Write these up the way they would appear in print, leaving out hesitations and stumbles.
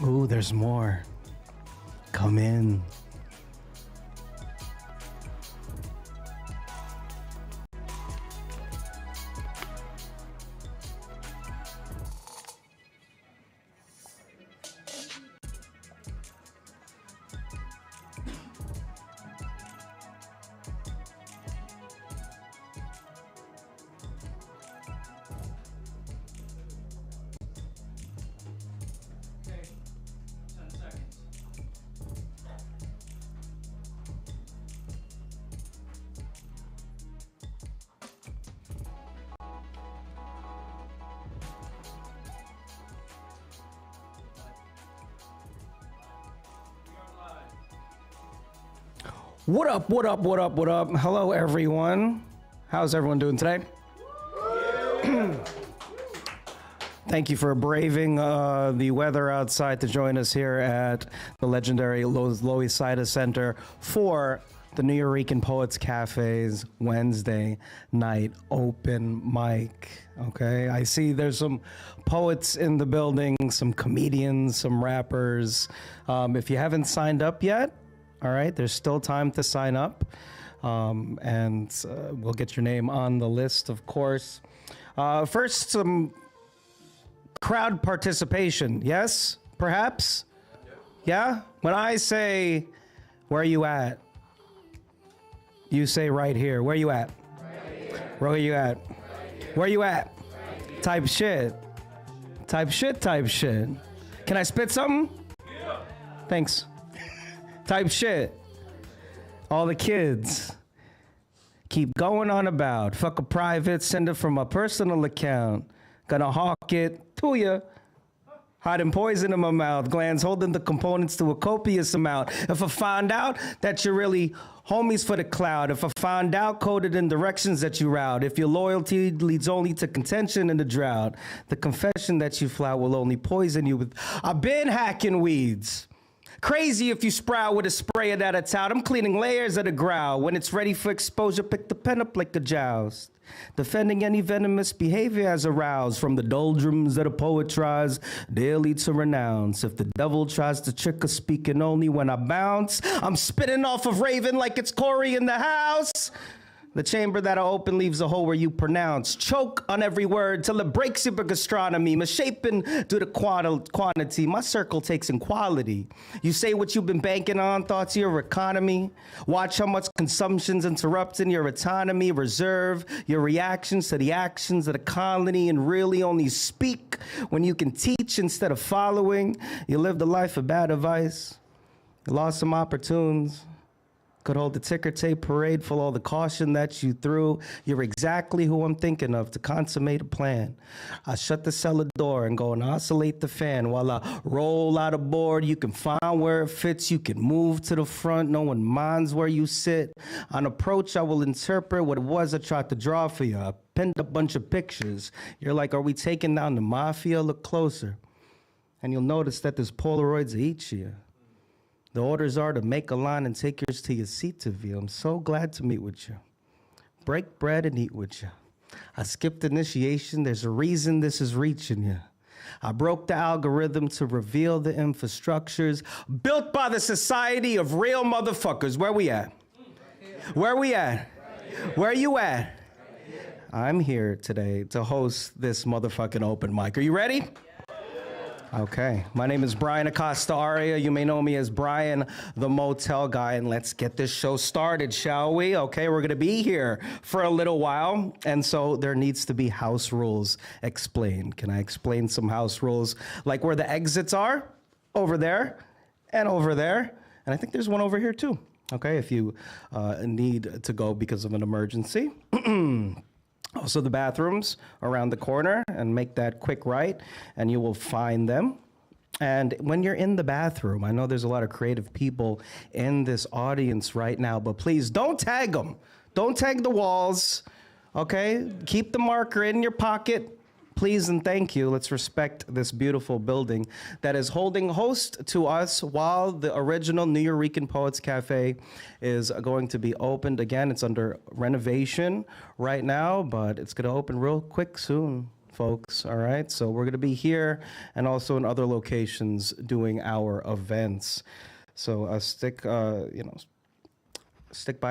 Ooh, there's more. Come in. What up, what up, what up, what up? Hello, everyone. How's everyone doing today? Thank you for braving the weather outside to join us here at the legendary Loisaida Center for the Nuyorican Poets Cafe's Wednesday night open mic. Okay, I see there's some poets in the building, some comedians, some rappers. If you haven't signed up yet, all right, there's still time to sign up, and we'll get your name on the list, of course. First, some crowd participation. Yes, perhaps? Yeah? When I say, where are you at? You say right here. Where you at? Right here. Where you at? Right here. Where you at? Right type shit. Type shit, type shit. Can I spit something? Yeah. Thanks. Type shit. All the kids. Keep going on about. Fuck a private, send it from my personal account. Gonna hawk it to ya. Hiding poison in my mouth. Glands holding the components to a copious amount. If I find out that you're really homies for the cloud. If I find out coded in directions that you route. If your loyalty leads only to contention and the drought. The confession that you flout will only poison you with. I've been hacking weeds. Crazy if you sprout with a sprayer that it's out. I'm cleaning layers of the growl. When it's ready for exposure, pick the pen up like a joust. Defending any venomous behavior as aroused from the doldrums that a poet tries daily to renounce. If the devil tries to trick us speaking only when I bounce, I'm spitting off of Raven like it's Corey in the house. The chamber that I open leaves a hole where you pronounce. Choke on every word till it breaks your gastronomy. Misshapen due to quantity. My circle takes in quality. You say what you've been banking on, thoughts of your economy. Watch how much consumption's interrupting your autonomy. Reserve your reactions to the actions of the colony and really only speak when you can teach instead of following. You lived a life of bad advice. You lost some opportunities. Could hold the ticker tape parade for all the caution that you threw. You're exactly who I'm thinking of to consummate a plan. I shut the cellar door and go and oscillate the fan while I roll out a board. You can find where it fits. You can move to the front. No one minds where you sit. On approach, I will interpret what it was I tried to draw for you. I pinned a bunch of pictures. You're like, are we taking down the mafia? Look closer. And you'll notice that there's Polaroids of each of you. The orders are to make a line and take yours to your seat to view. I'm so glad to meet with you. Break bread and eat with you. I skipped initiation. There's a reason this is reaching you. I broke the algorithm to reveal the infrastructures built by the society of real motherfuckers. Where we at? Where we at? Where you at? I'm here today to host this motherfucking open mic. Are you ready? Okay, my name is Brian Acosta Aria. You may know me as Brian, the Motel Guy, and let's get this show started, shall we? Okay, we're gonna be here for a little while, and so there needs to be house rules explained. Can I explain some house rules? Like where the exits are? Over there, and over there, and I think there's one over here too. Okay, if you need to go because of an emergency. Also the bathrooms around the corner, and make that quick right and you will find them. And when you're in the bathroom, I know there's a lot of creative people in this audience right now, but please don't tag them. Don't tag the walls, okay? Keep the marker in your pocket. Please and thank you. Let's respect this beautiful building that is holding host to us while the original Nuyorican Poets Cafe is going to be opened again. It's under renovation right now, but it's going to open real quick soon. folks. All right. So we're going to be here and also in other locations doing our events. So stick by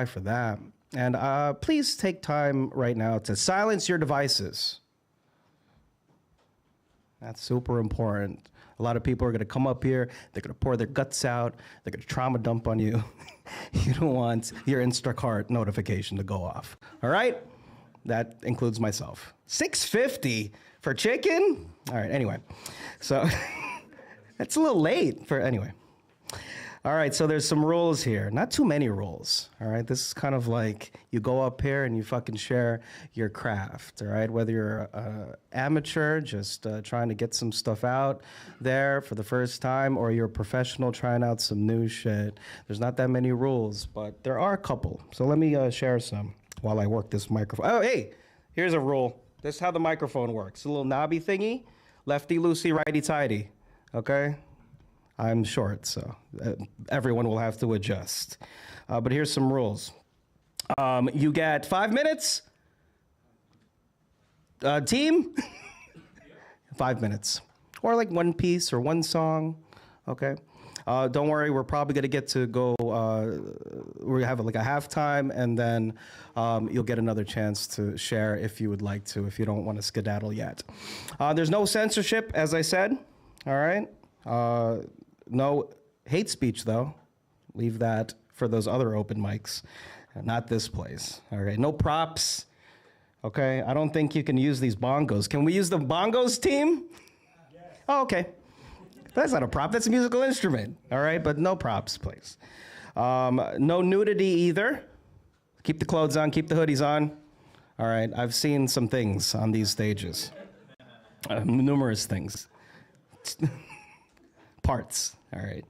for that. And please take time right now to silence your devices. That's super important. A lot of people are going to come up here. They're going to pour their guts out. They're going to trauma dump on you. You don't want your Instacart notification to go off. All right? That includes myself. $6.50 for chicken? All right, anyway. So that's a little late for, anyway. All right, so there's some rules here. Not too many rules, all right? This is kind of like you go up here and you fucking share your craft, all right? Whether you're an amateur, just trying to get some stuff out there for the first time, or you're a professional trying out some new shit. There's not that many rules, but there are a couple. So let me share some while I work this microphone. Oh, hey, here's a rule. This is how the microphone works. A little knobby thingy, lefty-loosey, righty-tighty, okay? I'm short, so everyone will have to adjust. But here's some rules. You get 5 minutes. Team? 5 minutes. Or like one piece or one song, okay? Don't worry, we're probably gonna get to go, we have like a halftime, and then you'll get another chance to share if you would like to, if you don't wanna skedaddle yet. There's no censorship, as I said, all right? No hate speech, though. Leave that for those other open mics, not this place. All right, no props. Okay, I don't think you can use these bongos. Can we use the bongos, team? Yes. Oh, okay. That's not a prop. That's a musical instrument. All right, but no props, please. No nudity either. Keep the clothes on. Keep the hoodies on. All right, I've seen some things on these stages. Numerous things. Parts. All right.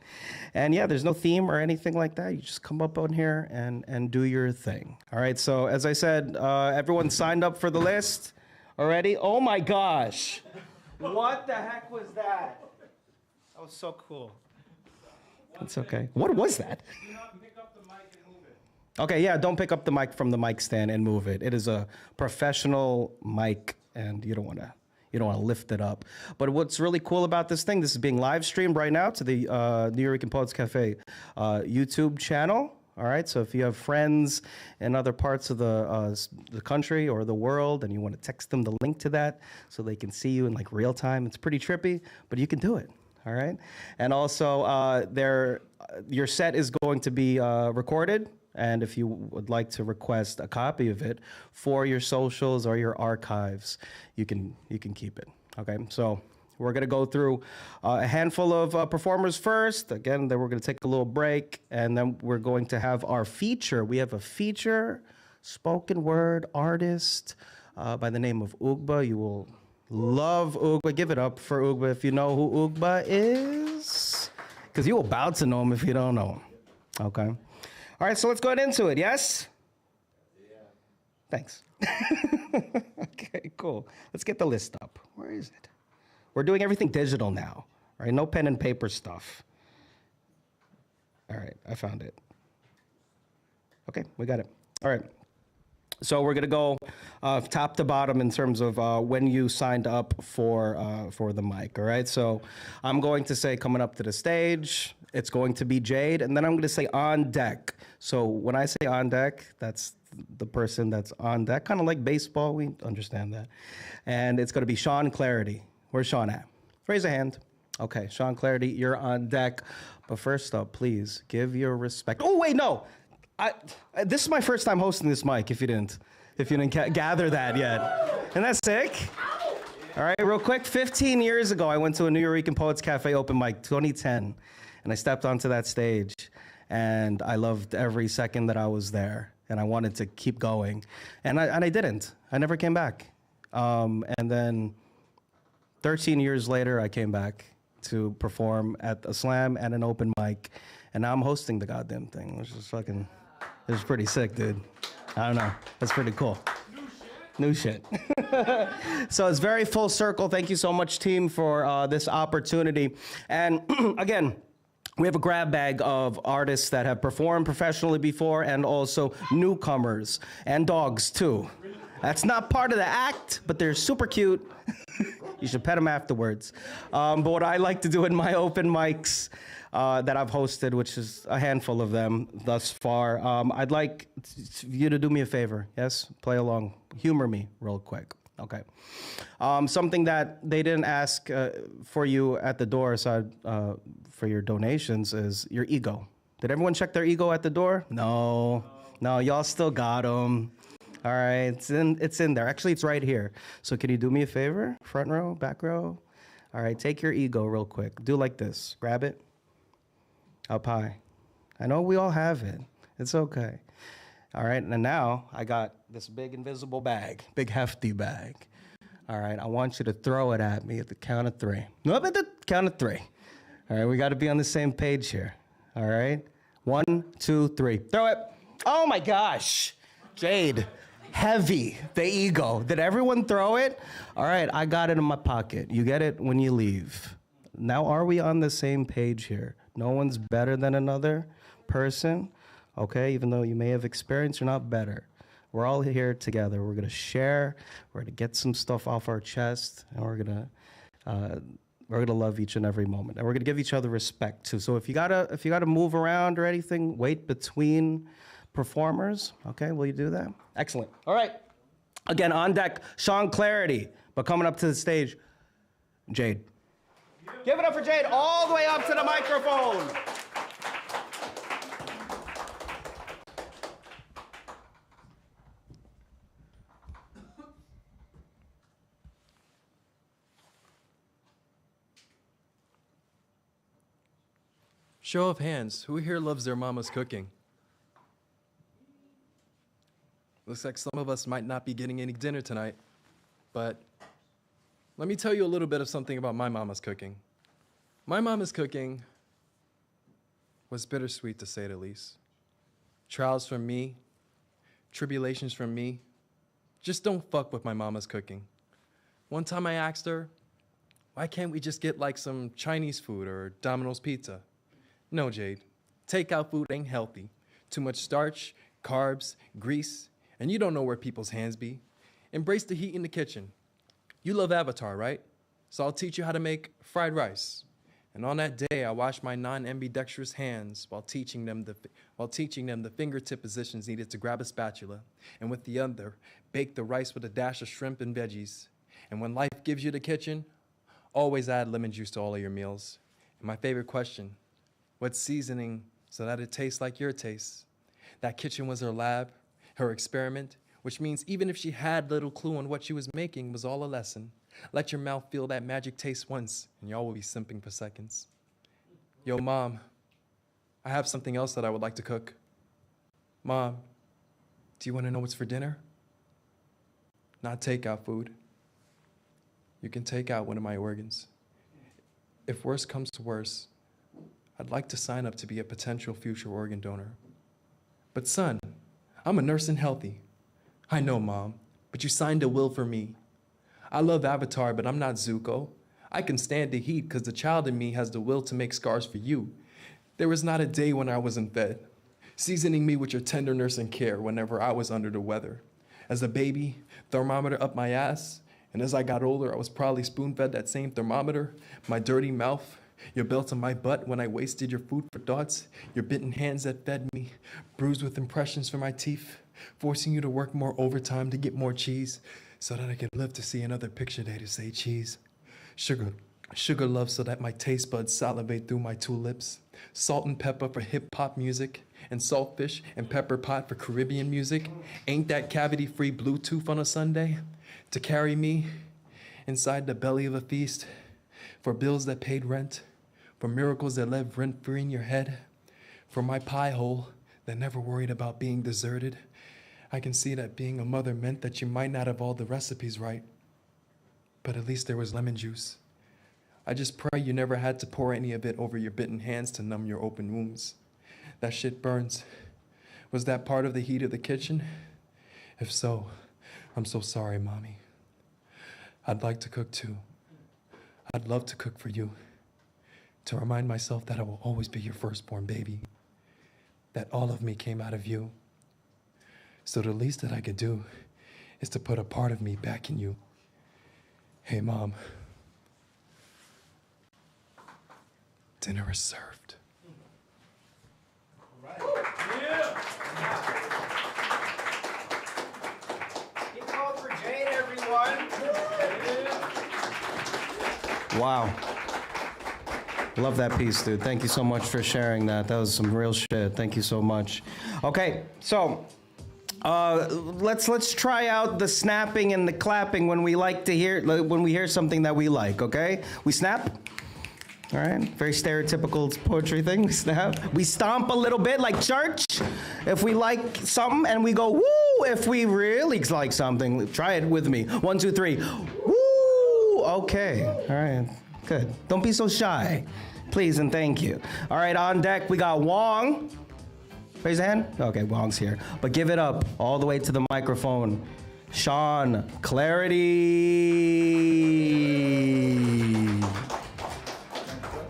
And yeah, there's no theme or anything like that. You just come up on here and do your thing. All right. So as I said, everyone signed up for the list already. Oh my gosh. What the heck was that? That was so cool. It's okay. What was that? Do not pick up the mic and move it. Okay. Yeah. Don't pick up the mic from the mic stand and move it. It is a professional mic and you don't want to lift it up. But what's really cool about this thing, this is being live streamed right now to the Nuyorican Poets Cafe YouTube channel. All right, so if you have friends in other parts of the country or the world and you want to text them the link to that so they can see you in like real time, it's pretty trippy, but you can do it. All right, and also your set is going to be recorded. And if you would like to request a copy of it for your socials or your archives, you can keep it. Okay, so we're gonna go through a handful of performers first. Again, then we're gonna take a little break, and then we're going to have our feature. We have a feature spoken word artist by the name of Ugba. You will love Ugba. Give it up for Ugba if you know who Ugba is, because you will about to know him if you don't know him. Okay. All right, so let's go into it, yes? Yeah. Thanks. Okay, cool. Let's get the list up. Where is it? We're doing everything digital now, right? No pen and paper stuff. All right, I found it. Okay, we got it. All right. So we're gonna go top to bottom in terms of when you signed up for the mic. All right. So I'm going to say coming up to the stage. It's going to be Jade, and then I'm going to say on deck. So when I say on deck, that's the person that's on deck, kind of like baseball. We understand that. And it's going to be Sean Clarity. Where's Sean at? Raise a hand. Okay, Sean Clarity, you're on deck. But first up, please give your respect. Oh wait, no. This is my first time hosting this mic. If you didn't gather that yet, and that's sick. All right, real quick. 15 years ago, I went to a Nuyorican Poets Cafe open mic, 2010, and I stepped onto that stage, and I loved every second that I was there, and I wanted to keep going, and I didn't. I never came back, and then 13 years later, I came back to perform at a slam and an open mic, and now I'm hosting the goddamn thing, which is fucking. It's pretty sick, dude. I don't know. That's pretty cool. New shit. So it's very full circle. Thank you so much, team, for this opportunity. And again, we have a grab bag of artists that have performed professionally before and also newcomers and dogs, too. That's not part of the act, but they're super cute. You should pet them afterwards. But what I like to do in my open mics that I've hosted, which is a handful of them thus far, I'd like you to do me a favor. Yes? Play along. Humor me real quick. Okay. Something that they didn't ask for you at the door aside for your donations is your ego. Did everyone check their ego at the door? No, y'all still got them. All right, it's in there. Actually, it's right here. So can you do me a favor? Front row, back row? All right, take your ego real quick. Do like this. Grab it. Up high. I know we all have it. It's okay. All right, and now I got this big invisible bag, big hefty bag. All right, I want you to throw it at me at the count of three. No, at the count of three. All right, we got to be on the same page here. All right, 1, 2, 3. Throw it. Oh my gosh, Jade, heavy, the ego. Did everyone throw it? All right, I got it in my pocket. You get it when you leave. Now, are we on the same page here? No one's better than another person. Okay, even though you may have experience, you're not better. We're all here together. We're gonna share. We're gonna get some stuff off our chest, and we're gonna love each and every moment, and we're gonna give each other respect too. So if you gotta move around or anything, wait between performers. Okay, will you do that? Excellent. All right. Again, on deck, Sean Clarity, but coming up to the stage, Jade. Give it up for Jade all the way up to the microphone. Show of hands, who here loves their mama's cooking? Looks like some of us might not be getting any dinner tonight, but let me tell you a little bit of something about my mama's cooking. My mama's cooking was bittersweet, to say the least. Trials from me, tribulations from me. Just don't fuck with my mama's cooking. One time I asked her, why can't we just get like some Chinese food or Domino's pizza? No, Jade. Takeout food ain't healthy. Too much starch, carbs, grease, and you don't know where people's hands be. Embrace the heat in the kitchen. You love Avatar, right? So I'll teach you how to make fried rice. And on that day, I washed my non-ambidextrous hands while teaching them the fingertip positions needed to grab a spatula, and with the other, bake the rice with a dash of shrimp and veggies. And when life gives you the kitchen, always add lemon juice to all of your meals. And my favorite question, what seasoning so that it tastes like your taste? That kitchen was her lab, her experiment, which means even if she had little clue on what she was making, was all a lesson. Let your mouth feel that magic taste once, and y'all will be simping for seconds. Yo, Mom, I have something else that I would like to cook. Mom, do you want to know what's for dinner? Not takeout food. You can take out one of my organs. If worse comes to worse, I'd like to sign up to be a potential future organ donor. But son, I'm a nurse and healthy. I know, Mom, but you signed a will for me. I love Avatar, but I'm not Zuko. I can stand the heat because the child in me has the will to make scars for you. There was not a day when I wasn't fed, seasoning me with your tender nursing care whenever I was under the weather. As a baby, thermometer up my ass, and as I got older, I was probably spoon-fed that same thermometer, my dirty mouth, your belt on my butt when I wasted your food for thoughts, your bitten hands that fed me, bruised with impressions for my teeth, forcing you to work more overtime to get more cheese so that I could live to see another picture day to say cheese. Sugar love so that my taste buds salivate through my two lips. Salt and pepper for hip-hop music, and saltfish and pepper pot for Caribbean music. Ain't that cavity-free Bluetooth on a Sunday? To carry me inside the belly of a feast, for bills that paid rent, for miracles that live rent-free in your head, for my pie hole that never worried about being deserted. I can see that being a mother meant that you might not have all the recipes right, but at least there was lemon juice. I just pray you never had to pour any of it over your bitten hands to numb your open wounds. That shit burns. Was that part of the heat of the kitchen? If so, I'm so sorry, Mommy. I'd like to cook too. I'd love to cook for you, to remind myself that I will always be your firstborn baby, that all of me came out of you. So the least that I could do is to put a part of me back in you. Hey, Mom. Dinner is served. All right. Yeah. Keep going for Jade, everyone. Wow. Love that piece, dude. Thank you so much for sharing that. That was some real shit. Thank you so much. Okay, so let's try out the snapping and the clapping when we hear something that we like. Okay, we snap. All right, very stereotypical poetry thing. We snap. We stomp a little bit like church if we like something, and we go woo if we really like something. Try it with me. 1, 2, 3. Woo. Okay. All right. Good. Don't be so shy. Please and thank you. All right, on deck, we got Wong. Raise a hand. Okay, Wong's here. But give it up all the way to the microphone. Sean Clarity.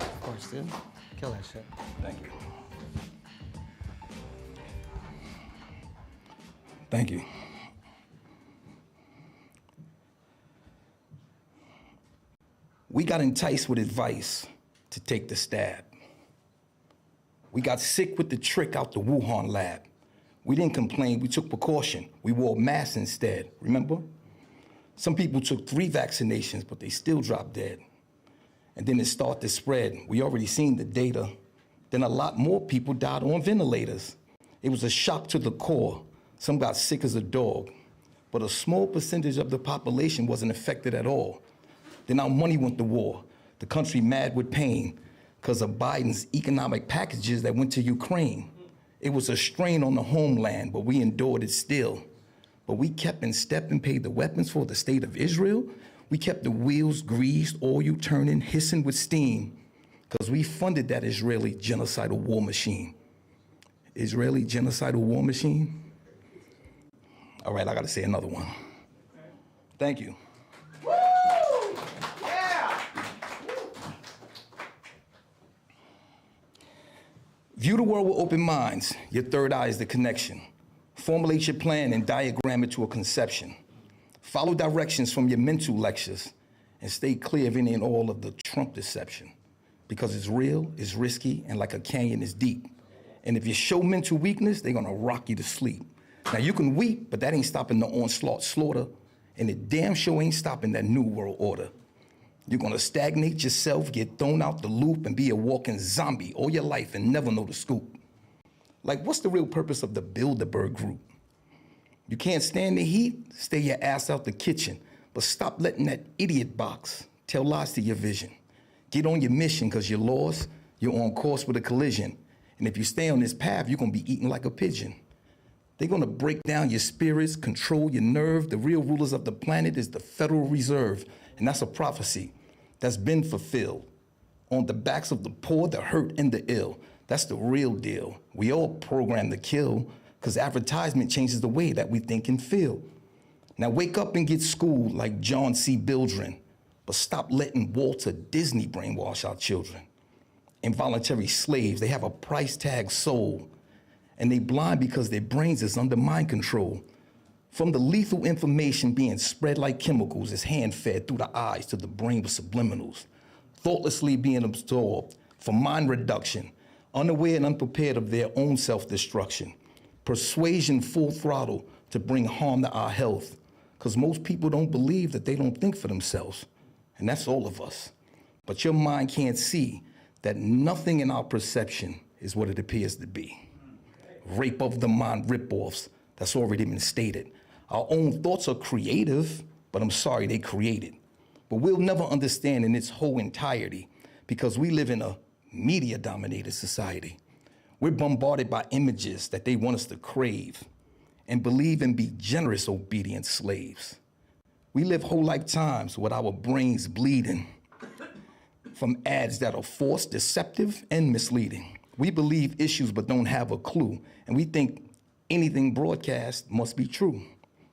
Of course, dude. Kill that shit. Thank you. Thank you. We got enticed with advice to take the stab. We got sick with the trick out the Wuhan lab. We didn't complain, we took precaution. We wore masks instead, remember? Some people took 3 vaccinations, but they still dropped dead. And then it started to spread. We already seen the data. Then a lot more people died on ventilators. It was a shock to the core. Some got sick as a dog, but a small percentage of the population wasn't affected at all. Then our money went to war. The country mad with pain because of Biden's economic packages that went to Ukraine. It was a strain on the homeland, but we endured it still. But we kept in step and paid the weapons for the state of Israel. We kept the wheels greased, oil turning, hissing with steam, because we funded that Israeli genocidal war machine. Israeli genocidal war machine? All right, I gotta say another one. Thank you. View the world with open minds. Your third eye is the connection. Formulate your plan and diagram it to a conception. Follow directions from your mental lectures and stay clear of any and all of the Trump deception, because it's real, it's risky, and like a canyon, it's deep. And if you show mental weakness, they're gonna rock you to sleep. Now you can weep, but that ain't stopping the onslaught slaughter, and it damn sure ain't stopping that new world order. You're gonna stagnate yourself, get thrown out the loop, and be a walking zombie all your life and never know the scoop. Like, what's the real purpose of the Bilderberg group? You can't stand the heat? Stay your ass out the kitchen, but stop letting that idiot box tell lies to your vision. Get on your mission, because you're lost, you're on course with a collision. And if you stay on this path, you're gonna be eaten like a pigeon. They're gonna break down your spirits, control your nerve. The real rulers of the planet is the Federal Reserve, and that's a prophecy that's been fulfilled. On the backs of the poor, the hurt, and the ill. That's the real deal. We all programmed to kill, because advertisement changes the way that we think and feel. Now wake up and get schooled like John C. Bildren, but stop letting Walter Disney brainwash our children. Involuntary slaves, they have a price tag soul, and they blind because their brains is under mind control. From the lethal information being spread like chemicals, it's hand-fed through the eyes to the brain with subliminals, thoughtlessly being absorbed for mind reduction, unaware and unprepared of their own self-destruction. Persuasion full throttle to bring harm to our health, because most people don't believe that they don't think for themselves, and that's all of us. But your mind can't see that nothing in our perception is what it appears to be. Rape of the mind ripoffs, that's already been stated. Our own thoughts are creative, but I'm sorry, they created. But we'll never understand in its whole entirety, because we live in a media-dominated society. We're bombarded by images that they want us to crave and believe and be generous, obedient slaves. We live whole lifetimes with our brains bleeding from ads that are forced, deceptive, and misleading. We believe issues but don't have a clue, and we think anything broadcast must be true.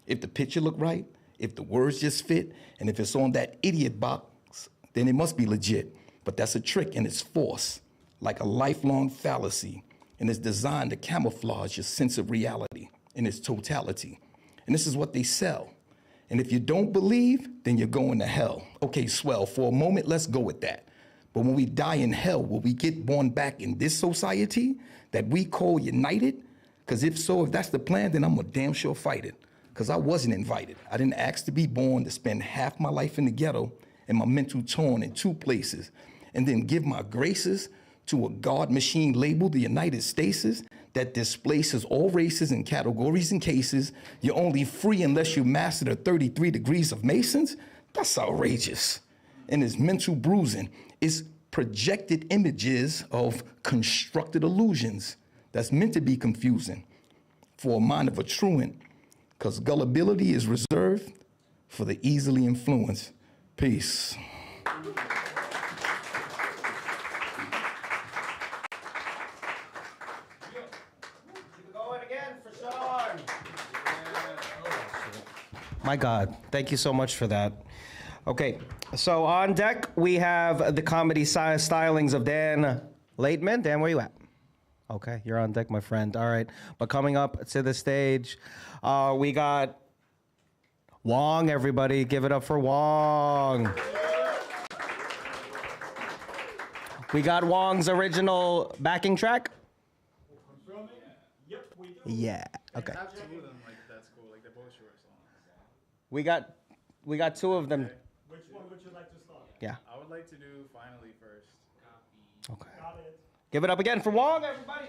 If the picture look right, if the words just fit, and if it's on that idiot box, then it must be legit. But that's a trick, and it's force, like a lifelong fallacy, and it's designed to camouflage your sense of reality in its totality. And this is what they sell. And if you don't believe, then you're going to hell. Okay, swell. For a moment, let's go with that. But when we die in hell, will we get born back in this society that we call united? Because if so, if that's the plan, then I'm a damn sure fight it. Because I wasn't invited. I didn't ask to be born to spend half my life in the ghetto and my mental torn in 2 places, and then give my graces to a God machine labeled the United States that displaces all races and categories and cases. You're only free unless you master the 33 degrees of Masons? That's outrageous. And it's mental bruising. It's projected images of constructed illusions that's meant to be confusing for a mind of a truant, because gullibility is reserved for the easily influenced. Peace. My God, thank you so much for that. Okay, so on deck, we have the comedy stylings of Dan Laitman. Dan, where you at? Okay, you're on deck, my friend. All right, but coming up to the stage, we got Wong, everybody. Give it up for Wong. We got Wong's original backing track. Yep, we do. Yeah, okay. Have 2 of them, like, that's cool. Like, they're both short songs. We got 2 of them. Which one would you like to start? Yeah. I would like to do Finally first. Okay. Got it. Give it up again for Wong, everybody.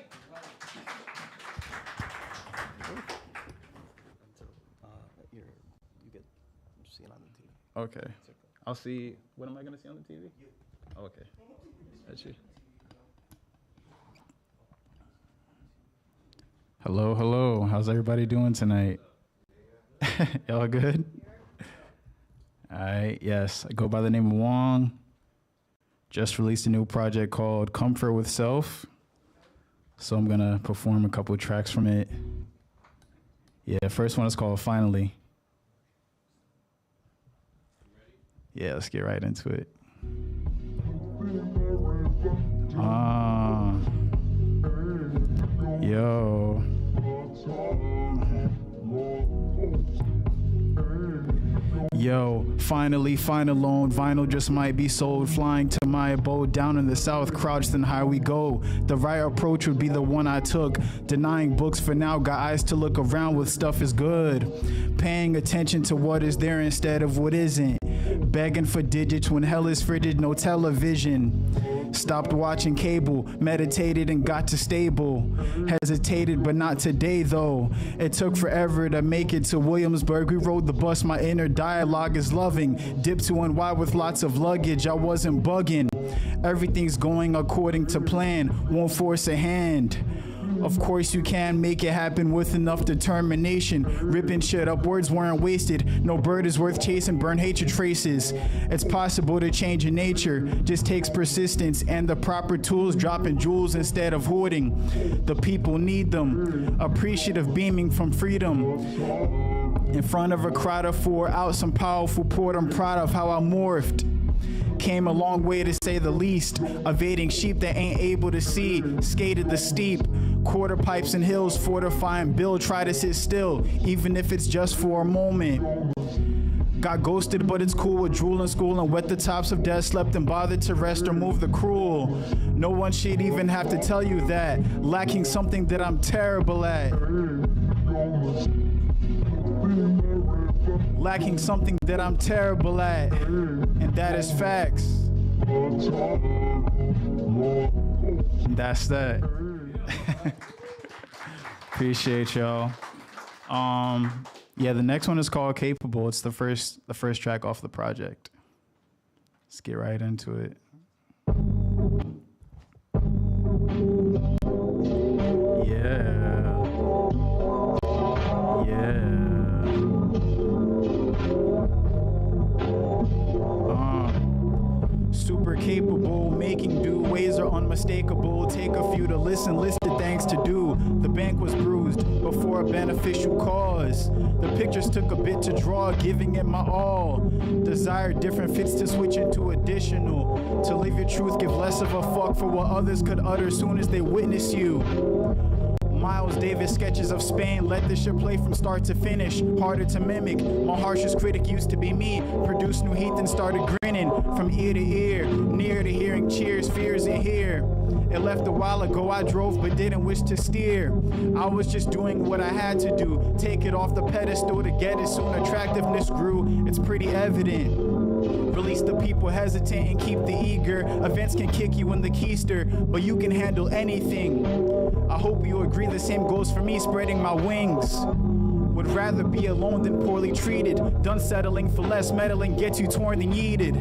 You get see it on the TV. Okay. I'll see. What am I gonna see on the TV? Oh, okay. That's you. Hello, hello. How's everybody doing tonight? Y'all good? All right. Yes, I go by the name of Wong. Just released a new project called Comfort with Self. So I'm gonna perform a couple tracks from it. Yeah, first one is called Finally. Yeah, let's get right into it. Yo. Yo, finally, fine alone. Vinyl just might be sold. Flying to my abode down in the south, crouched and high we go. The right approach would be the one I took. Denying books for now, got eyes to look around with stuff is good. Paying attention to what is there instead of what isn't. Begging for digits when hell is frigid, no television. Stopped watching cable, meditated and got to stable. Hesitated, but not today though. It took forever to make it to Williamsburg. We rode the bus, my inner dialogue is loving. Dip to NY with lots of luggage, I wasn't bugging. Everything's going according to plan, won't force a hand. Of course you can make it happen with enough determination. Ripping shit up, words weren't wasted. No bird is worth chasing, burn hatred traces. It's possible to change in nature, just takes persistence and the proper tools. Dropping jewels instead of hoarding. The people need them, appreciative beaming from freedom. In front of a crowd of 4, out some powerful port. I'm proud of how I morphed. Came a long way to say the least. Evading sheep that ain't able to see. Skated the steep. Quarter pipes and hills, fortifying Bill. Try to sit still, even if it's just for a moment. Got ghosted, but it's cool with drool in school and wet the tops of death. Slept and bothered to rest or move the cruel. No one should even have to tell you that. Lacking something that I'm terrible at. Lacking something that I'm terrible at. And that is facts. And that's that. Appreciate y'all. Yeah, the next one is called Capable. It's the first track off the project. Let's get right into it. Yeah. Super capable, making do, ways are unmistakable. Take a few to listen, listed thanks to do. The bank was bruised before a beneficial cause. The pictures took a bit to draw, giving it my all. Desire different fits to switch into additional. To live your truth, give less of a fuck for what others could utter soon as they witness you. Miles Davis sketches of Spain. Let this shit play from start to finish. Harder to mimic. My harshest critic used to be me. Produced new heat and started grinning from ear to ear. Near to hearing cheers, fears in here. It left a while ago, I drove but didn't wish to steer. I was just doing what I had to do. Take it off the pedestal to get it. Soon attractiveness grew, it's pretty evident. Release the people hesitant and keep the eager. Events can kick you in the keister, but you can handle anything. I hope you agree the same goes for me, spreading my wings. Would rather be alone than poorly treated. Done settling for less, meddling gets you torn than yeeted.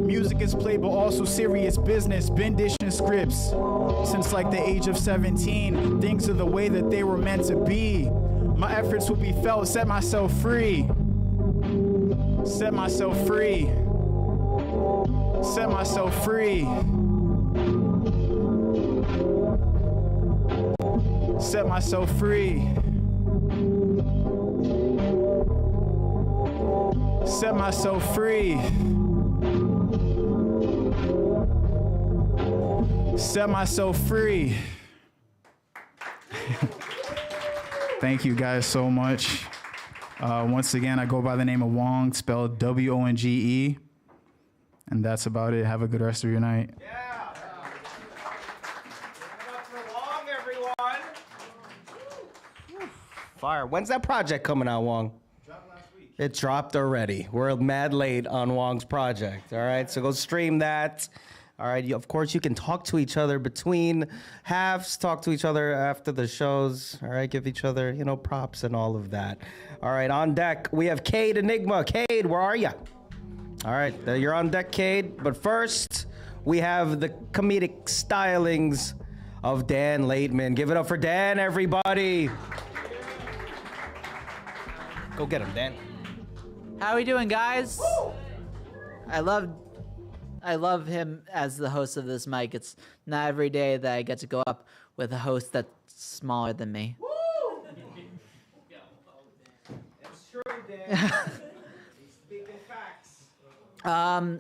Music is play, but also serious business. Been dishing scripts since like the age of 17. Things are the way that they were meant to be. My efforts will be felt, set myself free. Set myself free. Set myself free. Set myself free. Set myself free. Set myself free. Thank you guys so much. Once again, I go by the name of Wong, spelled W-O-N-G-E. And that's about it. Have a good rest of your night. Yeah. Give it up for Wong, everyone. Fire. When's that project coming out, Wong? Dropped last week. It dropped already. We're mad late on Wong's project. All right, so go stream that. All right, of course, you can talk to each other between halves, talk to each other after the shows. All right, give each other, props and all of that. All right, on deck, we have Cade Enigma. Cade, where are you? All right, you're on deck, Cade. But first, we have the comedic stylings of Dan Laitman. Give it up for Dan, everybody. Go get him, Dan. How we doing, guys? Woo! I love him as the host of this mic. It's not every day that I get to go up with a host that's smaller than me. Woo! It's true, Dan. He's speaking facts.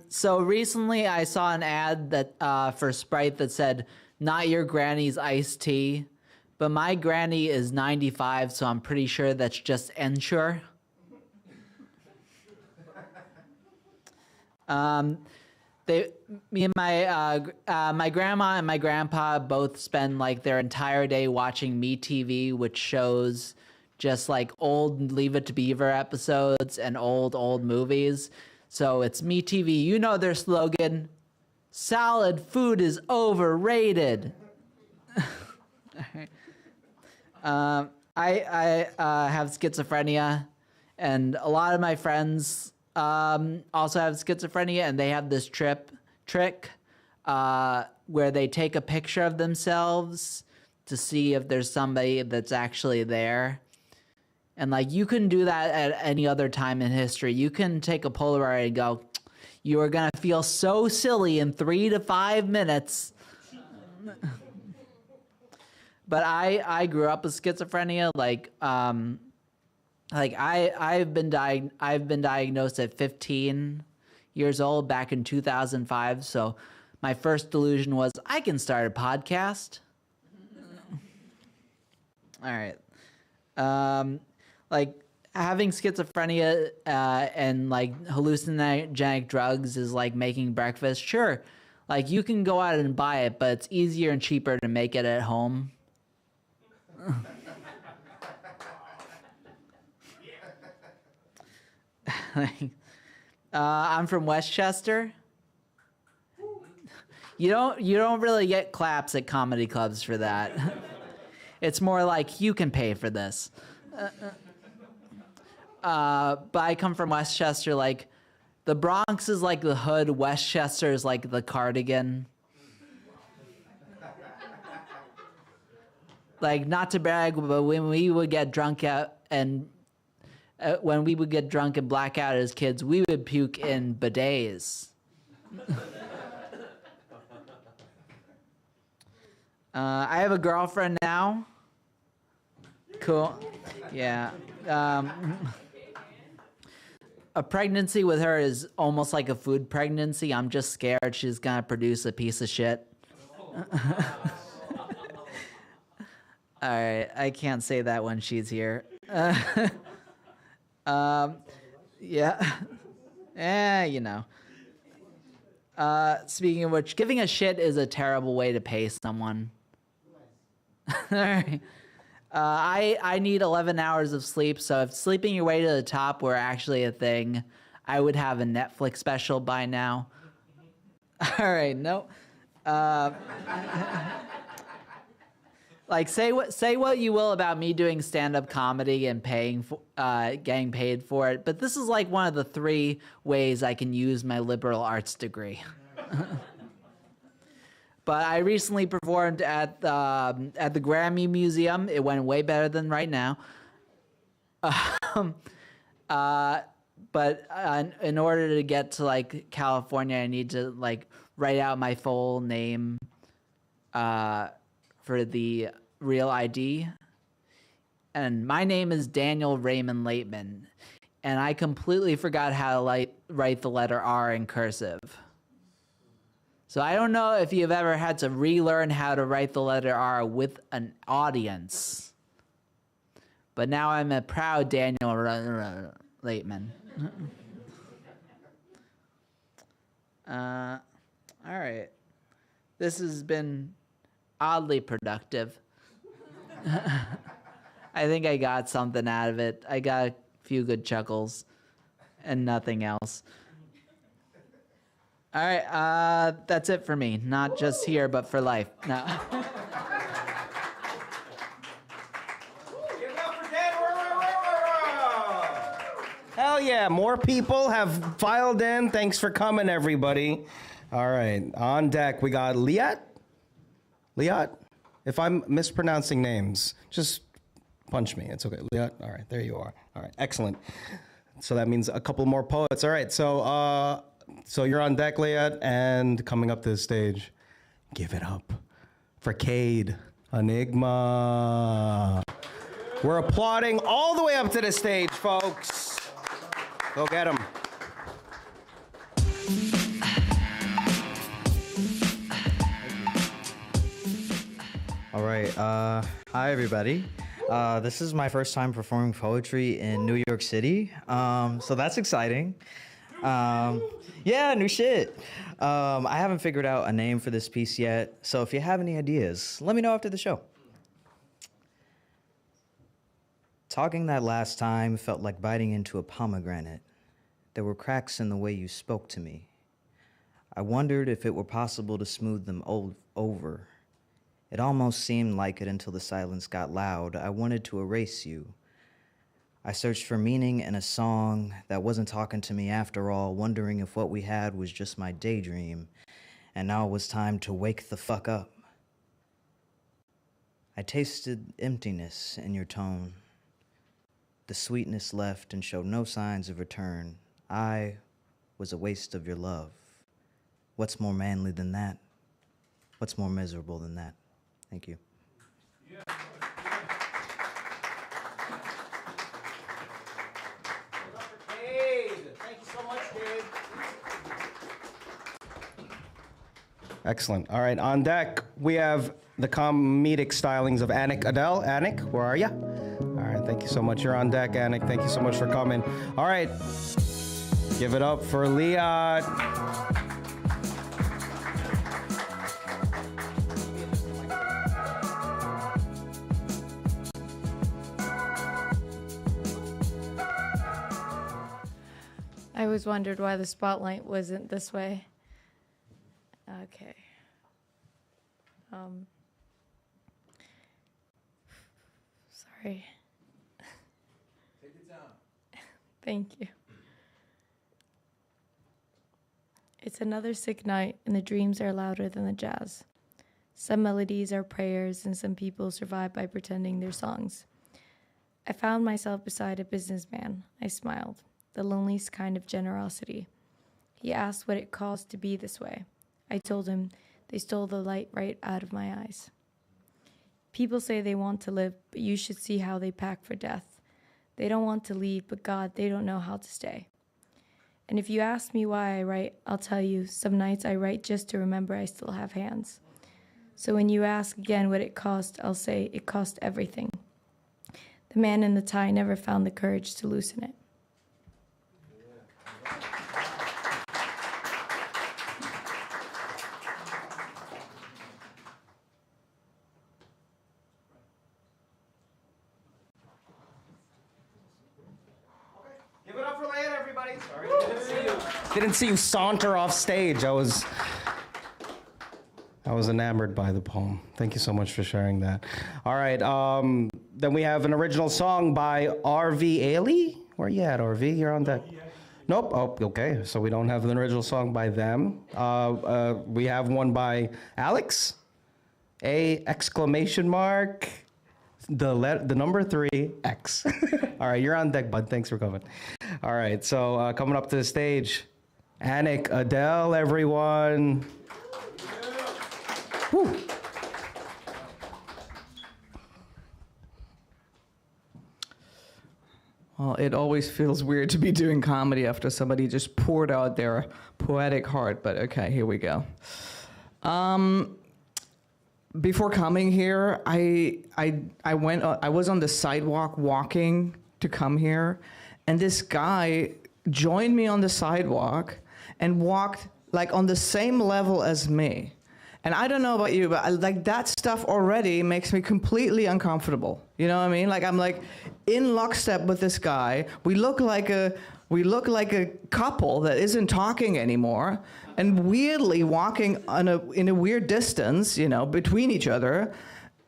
So recently I saw an ad that for Sprite that said, "Not your granny's iced tea," but my granny is 95, so I'm pretty sure that's just Ensure. Me and my grandma and my grandpa both spend like their entire day watching MeTV, which shows just like old Leave It to Beaver episodes and old movies. So it's MeTV. You know their slogan: "Solid food is overrated." I have schizophrenia, and a lot of my friends also have schizophrenia, and they have this trick where they take a picture of themselves to see if there's somebody that's actually there. And like, you can do that at any other time in history. You can take a Polaroid and go, "You are gonna feel so silly in 3 to 5 minutes." But I grew up with schizophrenia. I've been diagnosed at 15 years old back in 2005. So my first delusion was I can start a podcast. All right. Like having schizophrenia and like hallucinogenic drugs is like making breakfast. Sure. Like you can go out and buy it, but it's easier and cheaper to make it at home. I'm from Westchester. You don't really get claps at comedy clubs for that. It's more like, you can pay for this. But I come from Westchester. Like, the Bronx is like the hood. Westchester is like the cardigan. Like, not to brag, but when we would get drunk and black out as kids, we would puke in bidets. I have a girlfriend now. Cool. Yeah. A pregnancy with her is almost like a food pregnancy. I'm just scared she's gonna produce a piece of shit. All right, I can't say that when she's here. Yeah. You know. Speaking of which, giving a shit is a terrible way to pay someone. All right. I need 11 hours of sleep, so if sleeping your way to the top were actually a thing, I would have a Netflix special by now. All right, no. Like say what you will about me doing stand-up comedy and getting paid for it, but this is like one of the 3 ways I can use my liberal arts degree. But I recently performed at the Grammy Museum. It went way better than right now. But in order to get to like California, I need to like write out my full name for the real ID. And my name is Daniel Raymond Laitman. And I completely forgot how to write the letter R in cursive. So I don't know if you've ever had to relearn how to write the letter R with an audience. But now I'm a proud Daniel Laitman. All right. This has been oddly productive. I think I got something out of it. I got a few good chuckles and nothing else. All right, that's it for me. Not just here, but for life. No. Hell yeah, more people have filed in. Thanks for coming, everybody. All right, on deck, we got Liat. Liat? If I'm mispronouncing names, just punch me. It's okay. Liat? All right, there you are. All right, excellent. So that means a couple more poets. All right, so you're on deck, Liat, and coming up to the stage, give it up for Cade, Enigma. We're applauding all the way up to the stage, folks. Go get him. All right. Hi, everybody. This is my first time performing poetry in New York City, so that's exciting. Yeah, new shit. I haven't figured out a name for this piece yet, so if you have any ideas, let me know after the show. Talking that last time felt like biting into a pomegranate. There were cracks in the way you spoke to me. I wondered if it were possible to smooth them over. It almost seemed like it until the silence got loud. I wanted to erase you. I searched for meaning in a song that wasn't talking to me after all, wondering if what we had was just my daydream, and now it was time to wake the fuck up. I tasted emptiness in your tone. The sweetness left and showed no signs of return. I was a waste of your love. What's more manly than that? What's more miserable than that? Thank you. Excellent. All right, on deck, we have the comedic stylings of Anik Adele. Anik, where are you? All right, thank you so much. You're on deck, Anik. Thank you so much for coming. All right, give it up for Liat. I always wondered why the spotlight wasn't this way. Okay. Sorry. Take your time. Thank you. It's another sick night, and the dreams are louder than the jazz. Some melodies are prayers, and some people survive by pretending they're songs. I found myself beside a businessman. I smiled, the loneliest kind of generosity. He asked what it cost to be this way. I told him they stole the light right out of my eyes. People say they want to live, but you should see how they pack for death. They don't want to leave, but God, they don't know how to stay. And if you ask me why I write, I'll tell you, some nights I write just to remember I still have hands. So when you ask again what it cost, I'll say it cost everything. The man in the tie never found the courage to loosen it. Give it up for Leia, everybody. Sorry, didn't see you saunter off stage. I was enamored by the poem. Thank you so much for sharing that. All right, then we have an original song by R.V. Ailey. Where you at, R.V.? You're on deck. Nope. Oh, okay. So we don't have an original song by them. We have one by Alex. The number 3 X. All right, you're on deck, bud. Thanks for coming. All right, so coming up to the stage, Anik Adele, everyone. Woo. Well, it always feels weird to be doing comedy after somebody just poured out their poetic heart, but okay, here we go. Before coming here, I was on the sidewalk walking to come here, and this guy joined me on the sidewalk and walked like on the same level as me. And I don't know about you, but like that stuff already makes me completely uncomfortable. You know what I mean? Like I'm like in lockstep with this guy. We look like a couple that isn't talking anymore, and weirdly walking in a weird distance, you know, between each other.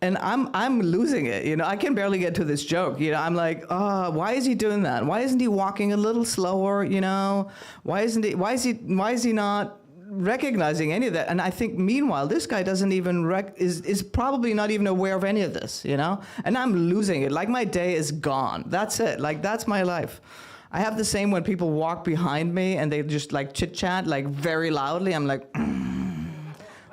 And I'm losing it, you know. I can barely get to this joke, you know. I'm like, oh, why is he doing that? Why isn't he walking a little slower, you know? Why is he not recognizing any of that? And I think meanwhile this guy doesn't even is probably not even aware of any of this, you know. And I'm losing it. Like my day is gone. That's it. Like that's my life. I have the same when people walk behind me and they just like chit chat like very loudly. I'm like,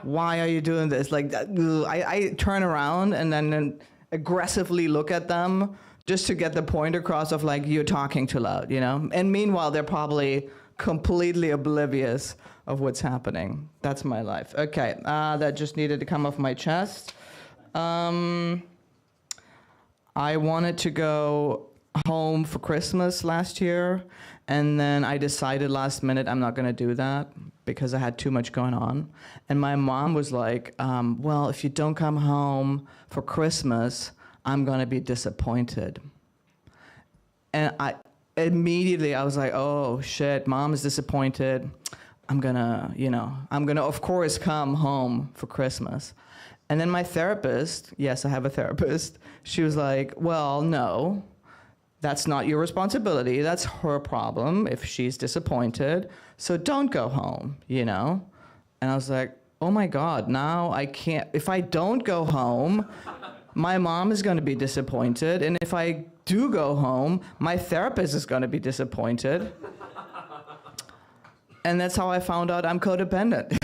why are you doing this? Like I turn around and then aggressively look at them just to get the point across of like, you're talking too loud, you know. And meanwhile they're probably completely oblivious of what's happening. That's my life. Okay, that just needed to come off my chest. I wanted to go home for Christmas last year, and then I decided last minute I'm not gonna do that because I had too much going on. And my mom was like, well, if you don't come home for Christmas, I'm gonna be disappointed. And I was like, oh shit, mom is disappointed. I'm gonna of course come home for Christmas. And then my therapist, yes, I have a therapist, she was like, well, no, that's not your responsibility. That's her problem if she's disappointed. So don't go home, you know? And I was like, oh my God, now I can't, if I don't go home, my mom is gonna be disappointed. And if I do go home, my therapist is gonna be disappointed. And that's how I found out I'm codependent.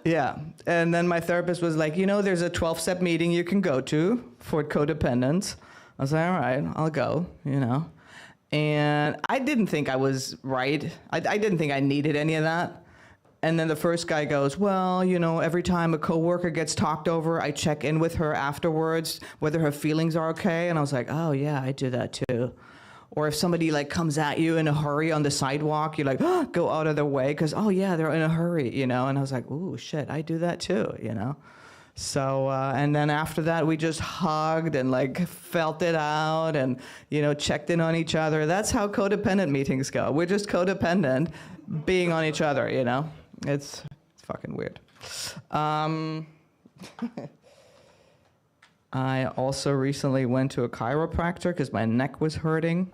Yeah, and then my therapist was like, you know, there's a 12-step meeting you can go to for codependence. I was like, all right, I'll go, you know. And I didn't think I was right. I didn't think I needed any of that. And then the first guy goes, well, you know, every time a coworker gets talked over, I check in with her afterwards, whether her feelings are okay. And I was like, oh yeah, I do that too. Or if somebody like comes at you in a hurry on the sidewalk, you like, oh, go out of their way because, oh yeah, they're in a hurry, you know? And I was like, ooh, shit, I do that too, you know? So, and then after that, we just hugged and like felt it out and, you know, checked in on each other. That's how codependent meetings go. We're just codependent being on each other, you know? It's fucking weird. I also recently went to a chiropractor because my neck was hurting.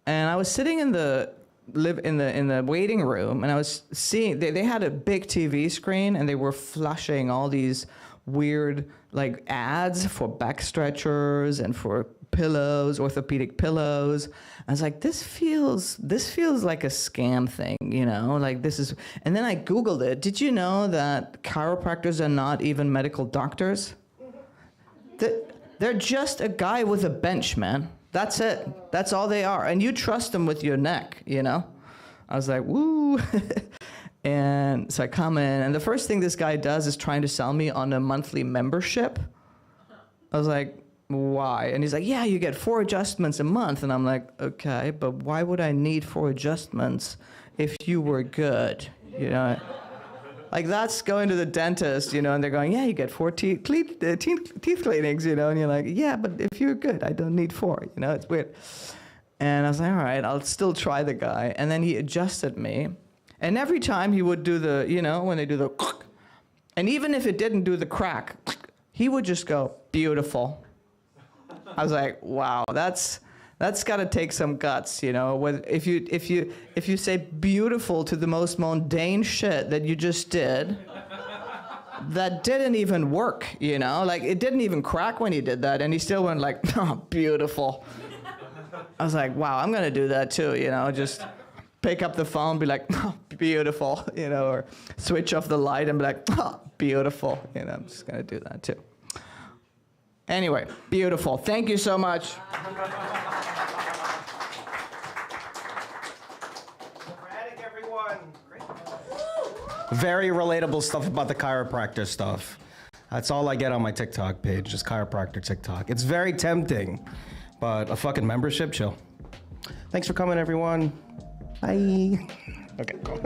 And I was sitting in the waiting room, and I was seeing they had a big TV screen, and they were flashing all these weird like ads for back stretchers and for pillows, orthopedic pillows. I was like, this feels like a scam thing, you know? Like this is. And then I Googled it. Did you know that chiropractors are not even medical doctors? They're just a guy with a bench, man. That's it. That's all they are. And you trust them with your neck, you know? I was like, woo. And so I come in, and the first thing this guy does is trying to sell me on a monthly membership. I was like, why? And he's like, yeah, you get 4 adjustments a month. And I'm like, okay, but why would I need 4 adjustments if you were good? You know, like that's going to the dentist, you know, and they're going, yeah, you get 4 teeth cleanings, you know, and you're like, yeah, but if you're good, I don't need 4, you know, it's weird. And I was like, all right, I'll still try the guy. And then he adjusted me. And every time he would do the, you know, when they do the, and even if it didn't do the crack, he would just go, beautiful. I was like, wow, that's got to take some guts, you know. If you say beautiful to the most mundane shit that you just did, that didn't even work, you know. Like it didn't even crack when he did that, and he still went like, oh, beautiful. I was like, wow, I'm gonna do that too, you know. Just pick up the phone, be like, oh, beautiful, you know, or switch off the light and be like, oh, beautiful, you know. I'm just gonna do that too. Anyway, beautiful. Thank you so much. Very relatable stuff about the chiropractor stuff. That's all I get on my TikTok page, just chiropractor TikTok. It's very tempting, but a fucking membership, chill. Thanks for coming, everyone. Bye. Okay, cool.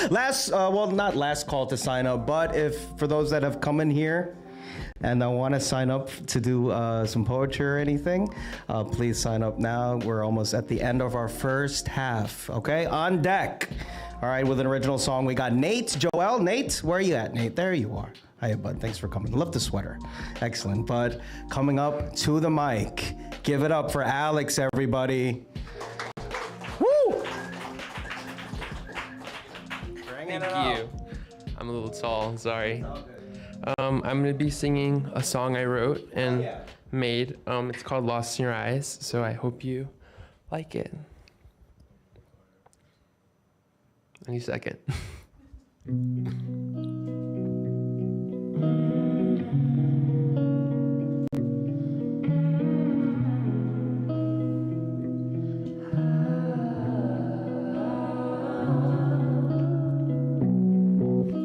Not last call to sign up, but for those that have come in here and want to sign up to do some poetry or anything, please sign up now. We're almost at the end of our first half, okay? On deck. All right, with an original song, we got Nate, Joel. Nate, where are you at, Nate? There you are. Hiya, bud. Thanks for coming. Love the sweater. Excellent. But coming up to the mic, give it up for Alex, everybody. Woo! Thank you. I'm a little tall, sorry. I'm gonna be singing a song I wrote and made. It's called Lost in Your Eyes, so I hope you like it. Any second.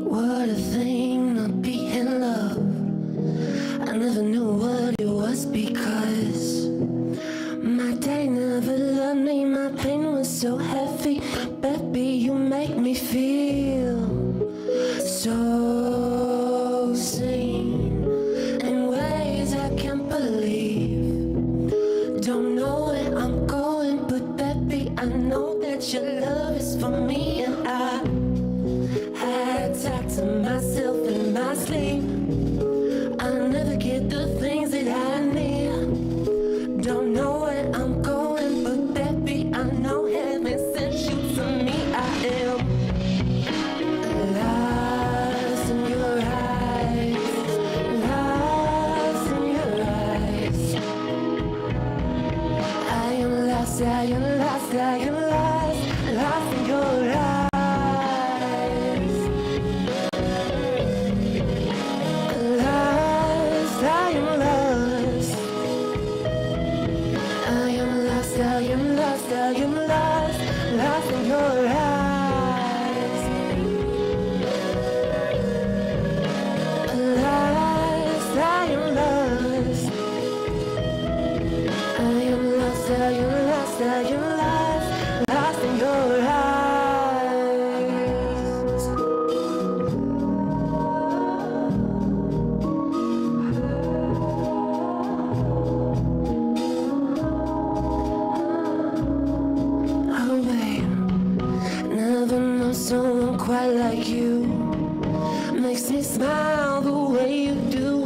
What a thing to be in love. I never knew what it was because my dad never loved me. My pain was so heavy. Baby, you make me feel so sane in ways I can't believe. Don't know where I'm going, but baby, I know that your love is for me. And I had talked to myself in my sleep. I'll never get the things that I need. Don't know where I'm going, but baby, I know heaven sent you to me. I am lost in your eyes, lost in your eyes. I am lost, I am lost, I am lost, lost in your eyes. Lost, I am lost. I am lost, I am lost, I am lost, lost in your eyes. Lost, I am lost. I am lost, I am lost, I am lost, lost in your eyes. Oh babe, never know someone quite like you. Makes me smile the way you do.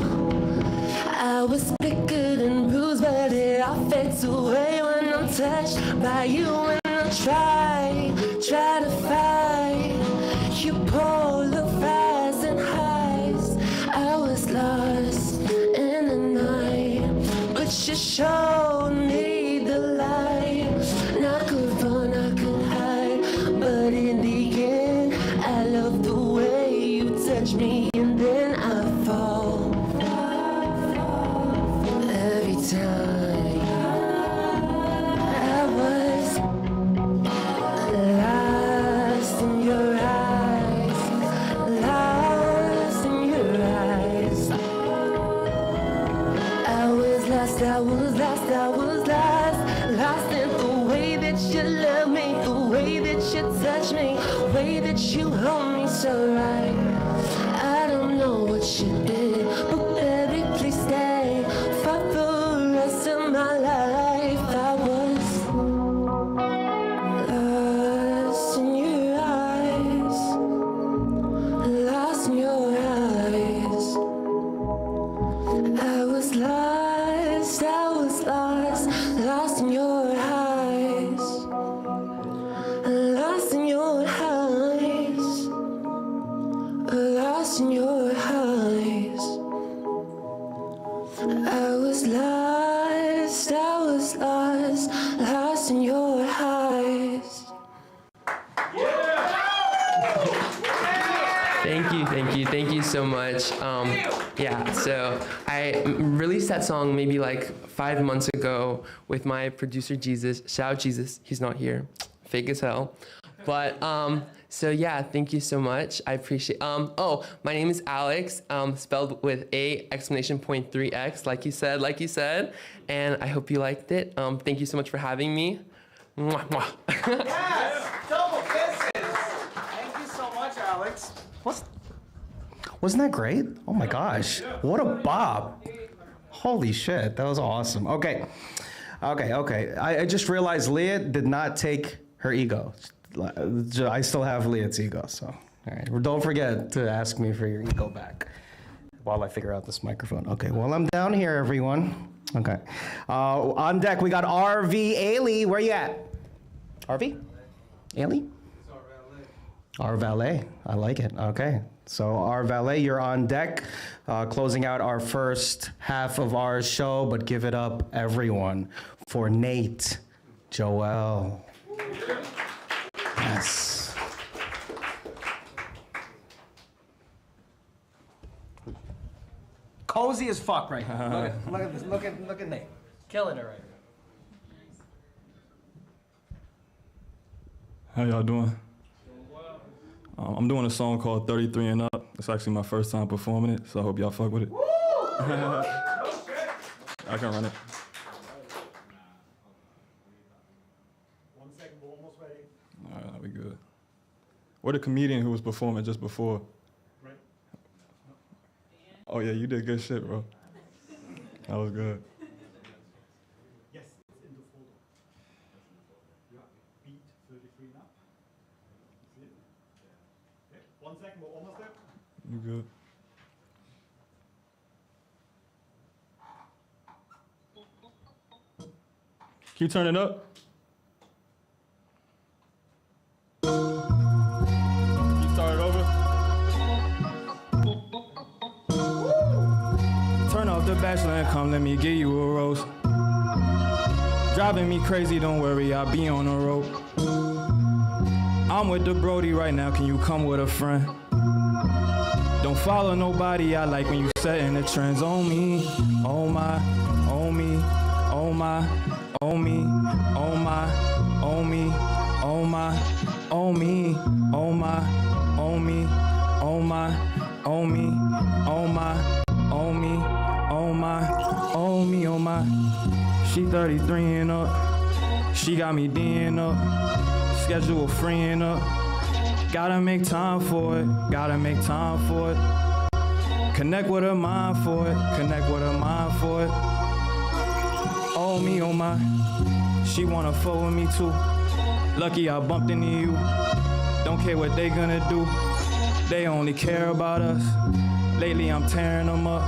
I was bigger and bruised, but it all fades away when I'm touched by you. And I try to fight. You pull the fast and highs. I was lost in the night, but you showed me the light. Not could run, I could hide, but in the end, I love the way you touch me, and then I fall. Every time I was lost in your eyes. you love me, the way that you touch me, the way that you hold me so right. I don't know what you did, but baby, please stay for the rest of my life. I was lost in your eyes, lost in your eyes. I was lost, lost in your eyes, lost in your eyes, lost in your eyes. I was lost, lost in your eyes. Thank you so much. Yeah, so I released that song maybe like 5 months ago with my producer Jesus. Shout out Jesus, he's not here, fake as hell. But so yeah, thank you so much. I appreciate. Oh, my name is Alex, spelled with A exclamation point 3X, like you said, and I hope you liked it. Thank you so much for having me. Mwah, mwah. Yes, double kisses. Thank you so much, Alex. Wasn't that great? Oh my gosh, what a bob. Holy shit, that was awesome. Okay. I just realized Leah did not take her ego. I still have Leah's ego, so. All right, don't forget to ask me for your ego back while I figure out this microphone. Okay, well, I'm down here, everyone. Okay. On deck, we got RV Ailey. Where you at? RV? Ailey? Our valet. I like it. Okay. So our valet, you're on deck, closing out our first half of our show, but give it up, everyone, for Nate Joel. Yes. Cozy as fuck right now. Look at this. Look at Nate. Killing it right now. How y'all doing? I'm doing a song called 33 and Up. It's actually my first time performing it, so I hope y'all fuck with it. I can run it. 1 second, we're almost ready. All right, we good. We're the comedian who was performing just before. Right. Oh yeah, you did good shit, bro. That was good. Yes, it's in the folder. You have beat 33 now. See it? Okay. 1 second, we're almost there. You good. Can you turn it up? Can you start it over? Turn off the Bachelor and come, let me give you a rose. Driving me crazy, don't worry, I'll be on the road. I'm with the Brody right now, can you come with a friend? Don't follow nobody, I like when you setting the trends on me. Oh my, oh me, oh my, oh me, oh my, oh me, oh my, oh me, oh my, oh me, oh my, oh me, oh my, oh me, oh my, oh me, oh my. She 33 and up, she got me D'ing up, schedule freeing up. Gotta make time for it, gotta make time for it. Connect with her mind for it, connect with her mind for it. Oh me, oh my, she wanna fuck with me too. Lucky I bumped into you, don't care what they gonna do. They only care about us. Lately I'm tearing them up,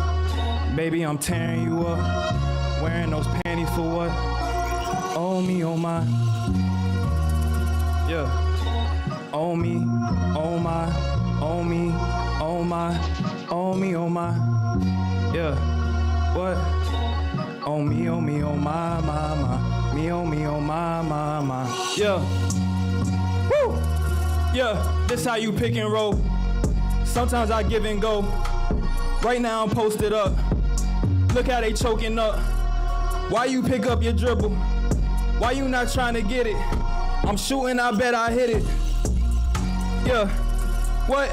baby I'm tearing you up. Wearing those panties for what? Oh me, oh my, yeah. Oh me, oh my, oh me, oh my, oh me, oh my, yeah, what? Oh me, oh me, oh my, me, oh my, yeah. Woo! Yeah, this how you pick and roll. Sometimes I give and go. Right now I'm posted up. Look how they choking up. Why you pick up your dribble? Why you not trying to get it? I'm shooting, I bet I hit it. Yeah, what?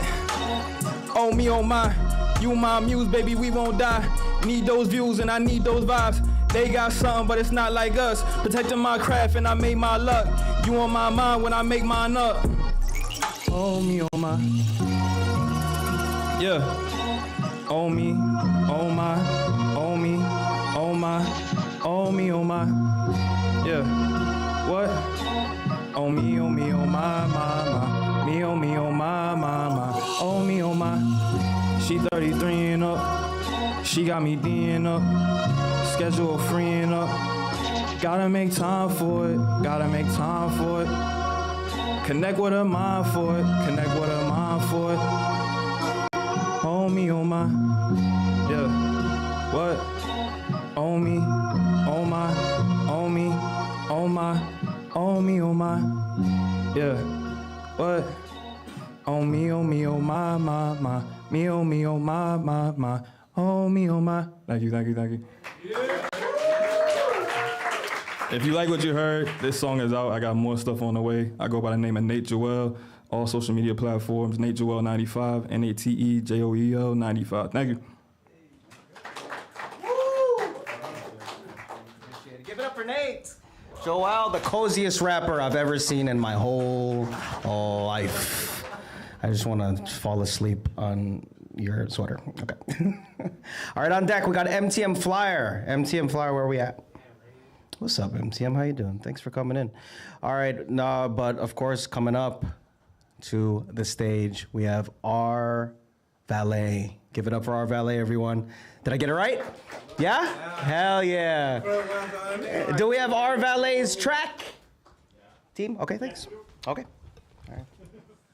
Oh me, oh my, you my muse, baby, we won't die. Need those views and I need those vibes. They got something, but it's not like us. Protecting my craft and I made my luck. You on my mind when I make mine up. Oh me, oh my. Yeah. Oh me, oh my, oh me, oh my, oh me, oh my. Yeah. What? Oh me, oh me, oh my, my. Me, oh my, my. Oh me, oh my. She 33 and up. She got me D'ing up. Schedule freeing up. Gotta make time for it. Gotta make time for it. Connect with her mind for it. Connect with her mind for it. Oh me, oh my. Yeah. What? Oh me, oh my, oh me, oh my, oh me, oh my. Yeah. What? Oh me, oh my, my. Me, oh my, my. Oh me, oh my. Thank you, thank you, thank you. If you like what you heard, this song is out. I got more stuff on the way. I go by the name of Nate Joel. All social media platforms, Nate Joel 95, NATEJOEL 95. Thank you. Give it up for Nate. Joel, the coziest rapper I've ever seen in my whole life. I just want to fall asleep on your sweater. Okay. All right, on deck, we got MTM Flyer. MTM Flyer, where are we at? What's up, MTM? How you doing? Thanks for coming in. All right, no, but of course, coming up to the stage, we have our valet. Give it up for our valet, everyone. Did I get it right? Yeah? Hell yeah. Do we have our valet's track? Team? Okay, thanks. Okay. All right.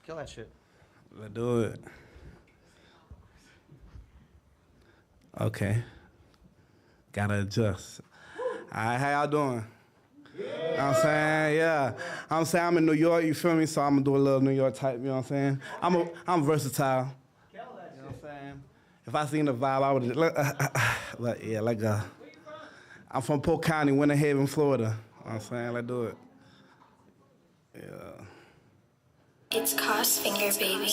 Kill that shit. Let's do it. Okay. Gotta adjust. All right, how y'all doing? Yeah. I'm saying, yeah. I'm saying I'm in New York, you feel me? So I'm gonna do a little New York type, you know what I'm saying? I'm versatile. You know what I'm saying? If I seen the vibe, I would I'm from Polk County, Winter Haven, Florida. You know what I'm saying? Let's do it. Yeah. It's Cos Finger, baby.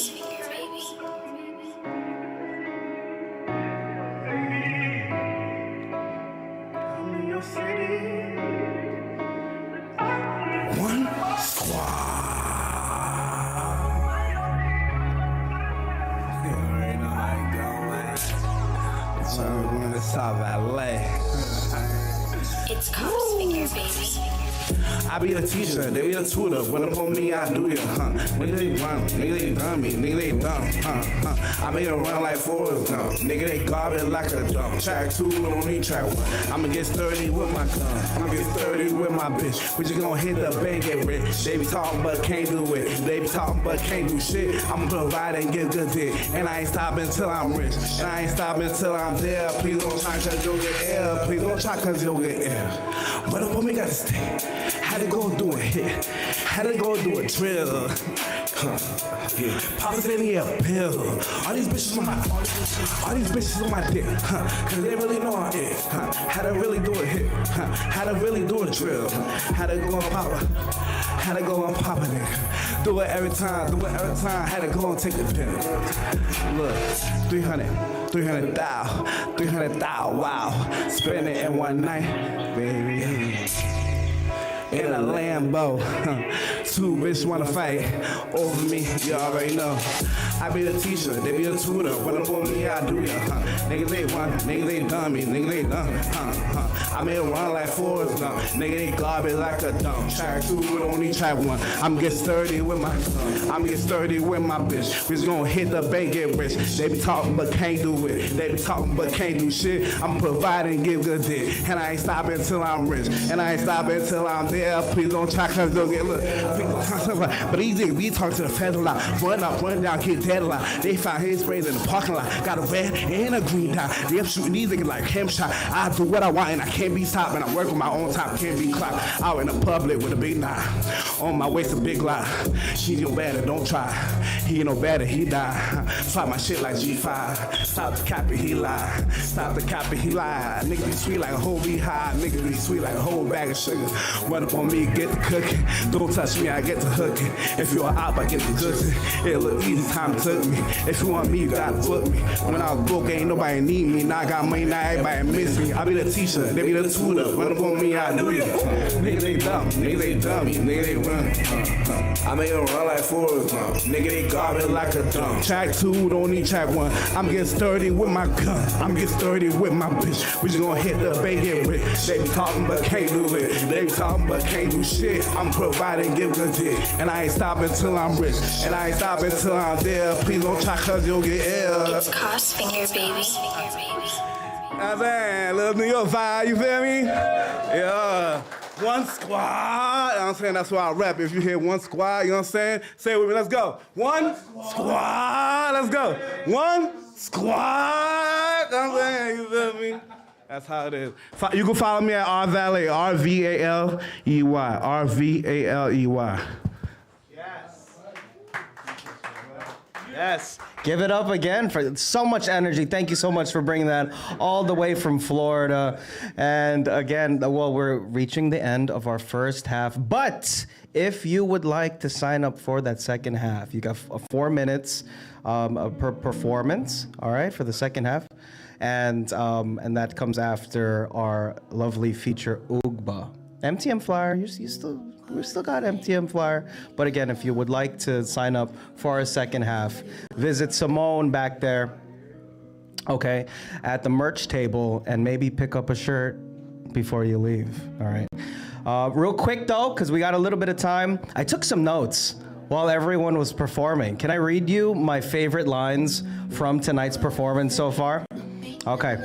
One squad. You already know how it go, man. So we're gonna stop valet. It's Cos Finger, baby. I be a teacher, they be a tutor. When up on me, I do it, Nigga, they run, nigga, they dummy, nigga, they dumb, I make it run like Forrest Gump. Nigga, they garbage like a dump. Track 2, don't need track 1. I'ma get sturdy with my gun. I'ma get sturdy with my bitch. We just gonna hit the bank, get rich. They be talking but can't do it. They be talking but can't do shit. I'ma provide and give good dick. And I ain't stopping till I'm rich. And I ain't stopping till I'm there. Please don't try cause you'll get air. Please don't try cause you'll get air. But up on me gotta stay. Had to go do a hit. Had to go do a drill. Papa's in here, pill. All these bitches on my dick. Cause they really know I'm it. Had to really do a hit. Had to really do a drill. Had to go and pop it. Had to go and pop it. Do it every time. Had to go and take the pill. Look, 300,000, wow. Spend it in one night, baby. In a Lambo, 2 bitches wanna fight over me, you already know. I be a teacher, they be a tutor. When up on me, I do ya, Nigga, they run, nigga, they dummy, nigga, they dumb, I made it run like Forrest Gump. Nigga, they garbage like a dump. Track 2, don't need track 1. I'm get sturdy with my son. I'm get sturdy with my bitch. We just gonna hit the bank, get rich. They be talking but can't do it. They be talking but can't do shit. I'm providing, give good dick. And I ain't stopping till I'm rich. And I ain't stopping till I'm there. Please don't try cause they'll get look. But these niggas be talking to the feds a lot. Run up, run down, get dead a lot. They found his sprays in the parking lot. Got a red and a green dot. They up shooting these niggas like him shot. I do what I want and I can't be stopped. And I work with my own time, can't be clocked. Out in the public with a big knife. On my waist, a big lie. He no better, don't try. He no better, he die. Slap my shit like G5. Stop the cap he lie. Stop the cap he lie. Nigga be sweet like a whole beehive. Nigga be sweet like a whole bag of sugar. Run up on me, get the cooking. Don't touch me, me, I get to hooking. If you're out, I get to cooking. It look easy, time took me. If you want me, you gotta book me. When I was broke, ain't nobody need me. Now I got money, now everybody miss me. I be the teacher, they be the tutor. Run up on me, I do it. Nigga, they dumb. Nigga, they dummy. Nigga, they run. I made them run like Forrest Gump. Nigga, they garbage like a dump. Track 2, don't need track 1. I'm getting sturdy with my gun. I'm getting sturdy with my bitch. We just gonna hit the bank and rich. They be talking but can't do it. They be talking but can't do shit. I'm providing, give good dick. And I ain't stopping till I'm rich. And I ain't stopping till I'm there. Please don't try cause you'll get ill. It's Cost Finger, baby. That's it. Little New York vibe, you feel me? Yeah. One squad. You know what I'm saying? That's why I rap. If you hear one squad, you know what I'm saying? Say it with me. Let's go. One squad. Let's go. One squad. You know what I'm saying? You feel me? That's how it is. You can follow me at R Valet. RVALEY. RVALEY. Yes. Give it up again for so much energy. Thank you so much for bringing that all the way from Florida. And again, well, we're reaching the end of our first half. But if you would like to sign up for that second half, you got 4 minutes per performance, all right, for the second half. And that comes after our lovely feature, Ugba. MTM Flyer, we still got MTM Flyer. But again, if you would like to sign up for our second half, visit Simone back there, okay, at the merch table, and maybe pick up a shirt before you leave, all right? Real quick though, because we got a little bit of time, I took some notes while everyone was performing. Can I read you my favorite lines from tonight's performance so far? Okay.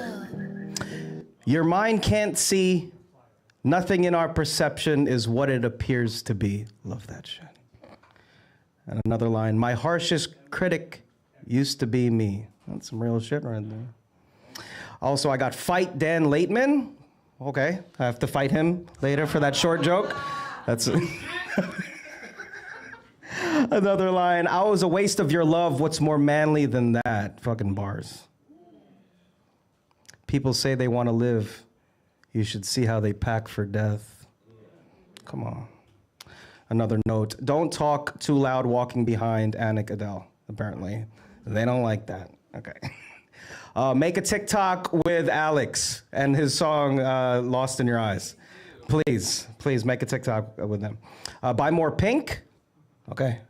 Your mind can't see. Nothing in our perception is what it appears to be. Love that shit. And another line, my harshest critic used to be me. That's some real shit right there. Also, I got fight Dan Laitman. Okay, I have to fight him later for that short joke. That's another line, I was a waste of your love. What's more manly than that? Fucking bars. People say they want to live. You should see how they pack for death. Come on. Another note, don't talk too loud walking behind Anik Adele, apparently. They don't like that. Okay. Make a TikTok with Alex and his song, Lost in Your Eyes. Please make a TikTok with them. Buy more pink. Okay.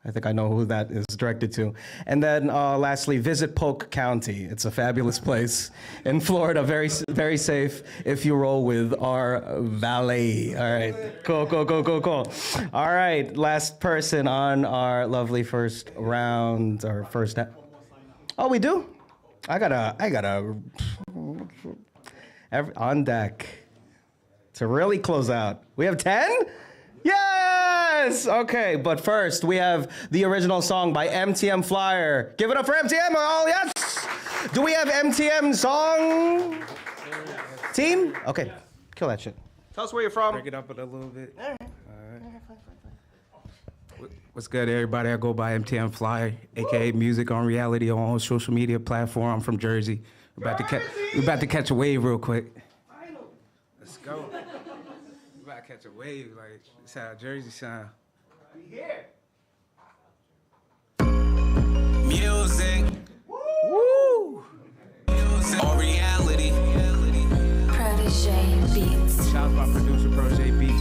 I think I know who that is directed to. And then lastly, visit Polk County. It's a fabulous place in Florida, very, very safe if you roll with our valet. All right, cool. All right, last person on our lovely first round, or first. Oh, we do? I gotta, on deck to really close out. We have 10? Yes! Okay, but first we have the original song by MTM Flyer. Give it up for MTM, oh yes! Do we have MTM song? Team? Okay, kill that shit. Tell us where you're from. Break it up a little bit. All right. What's good, everybody? I go by MTM Flyer, aka Music on Reality on all social media platform. I'm from Jersey. We're about to catch a wave real quick. Let's go. We're about to catch a wave, like it's how Jersey sound. We here. Music. Woo! Music on Reality. Protege Beats. Shout out to my producer, Protege Beats.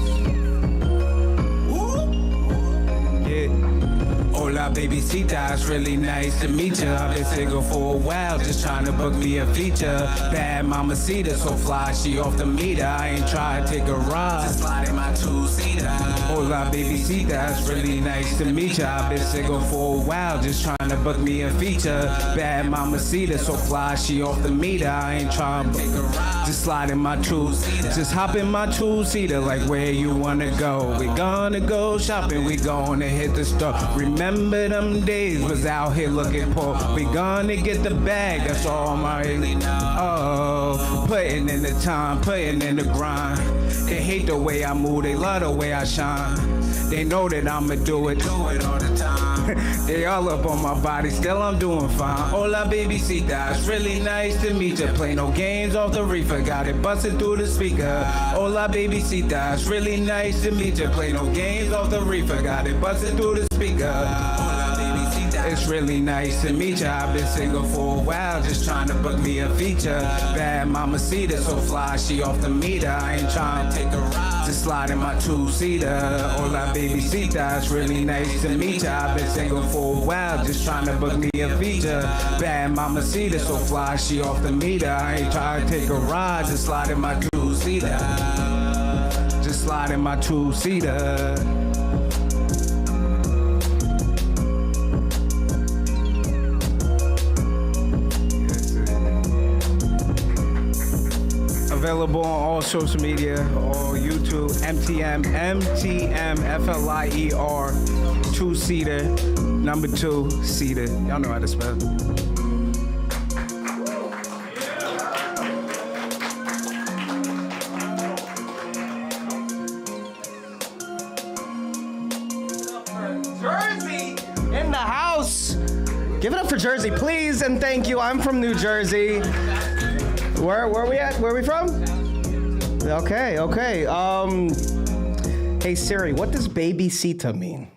Hola, babysita, it's really nice to meet ya. I've been single for a while, just trying to book me a feature. Bad mamacita, so fly, she off the meter. I ain't trying to take a ride, just slide in my two-seater. Hola, babysita, it's really nice to meet ya. I've been single for a while, just trying to book me a feature. Bad mamacita, so fly, she off the meter. I ain't trying to take a ride, just slide in my two-seater. Just hop in my two-seater, like where you wanna go. We gonna go shopping, we gonna hit the store. Remember them days was out here looking poor. We gonna get the bag, that's all my putting in the time, putting in the grind. They hate the way I move, they love the way I shine. They know that I'ma do it all the time. They all up on my body, still I'm doing fine. Hola, baby, it's really nice to meet ya. Play no games off the reefer, got it busted through the speaker. Hola, baby, it's really nice to meet ya. Play no games off the reefer, got it busted through the speaker. Hola, baby, it's really nice to meet ya. I've been single for a while, just trying to book me a feature. Bad mamacita, so fly, she off the meter. I ain't trying to take a ride, just slide in my two-seater. Hola, baby, it's really nice to meet ya. I've been single for a while, just trying to book me a feature. Bad mamacita, so fly, she off the meter. I ain't trying to take a ride, just slide in my two-seater. Just slide in my two-seater. Available on all social media, all YouTube, MTM, FLIER, two-seater, number 2-seater. Y'all know how to spell. Jersey in the house. Give it up for Jersey, please, and thank you. I'm from New Jersey. Where are we at? Where are we from? Okay. Hey Siri, what does babysita mean?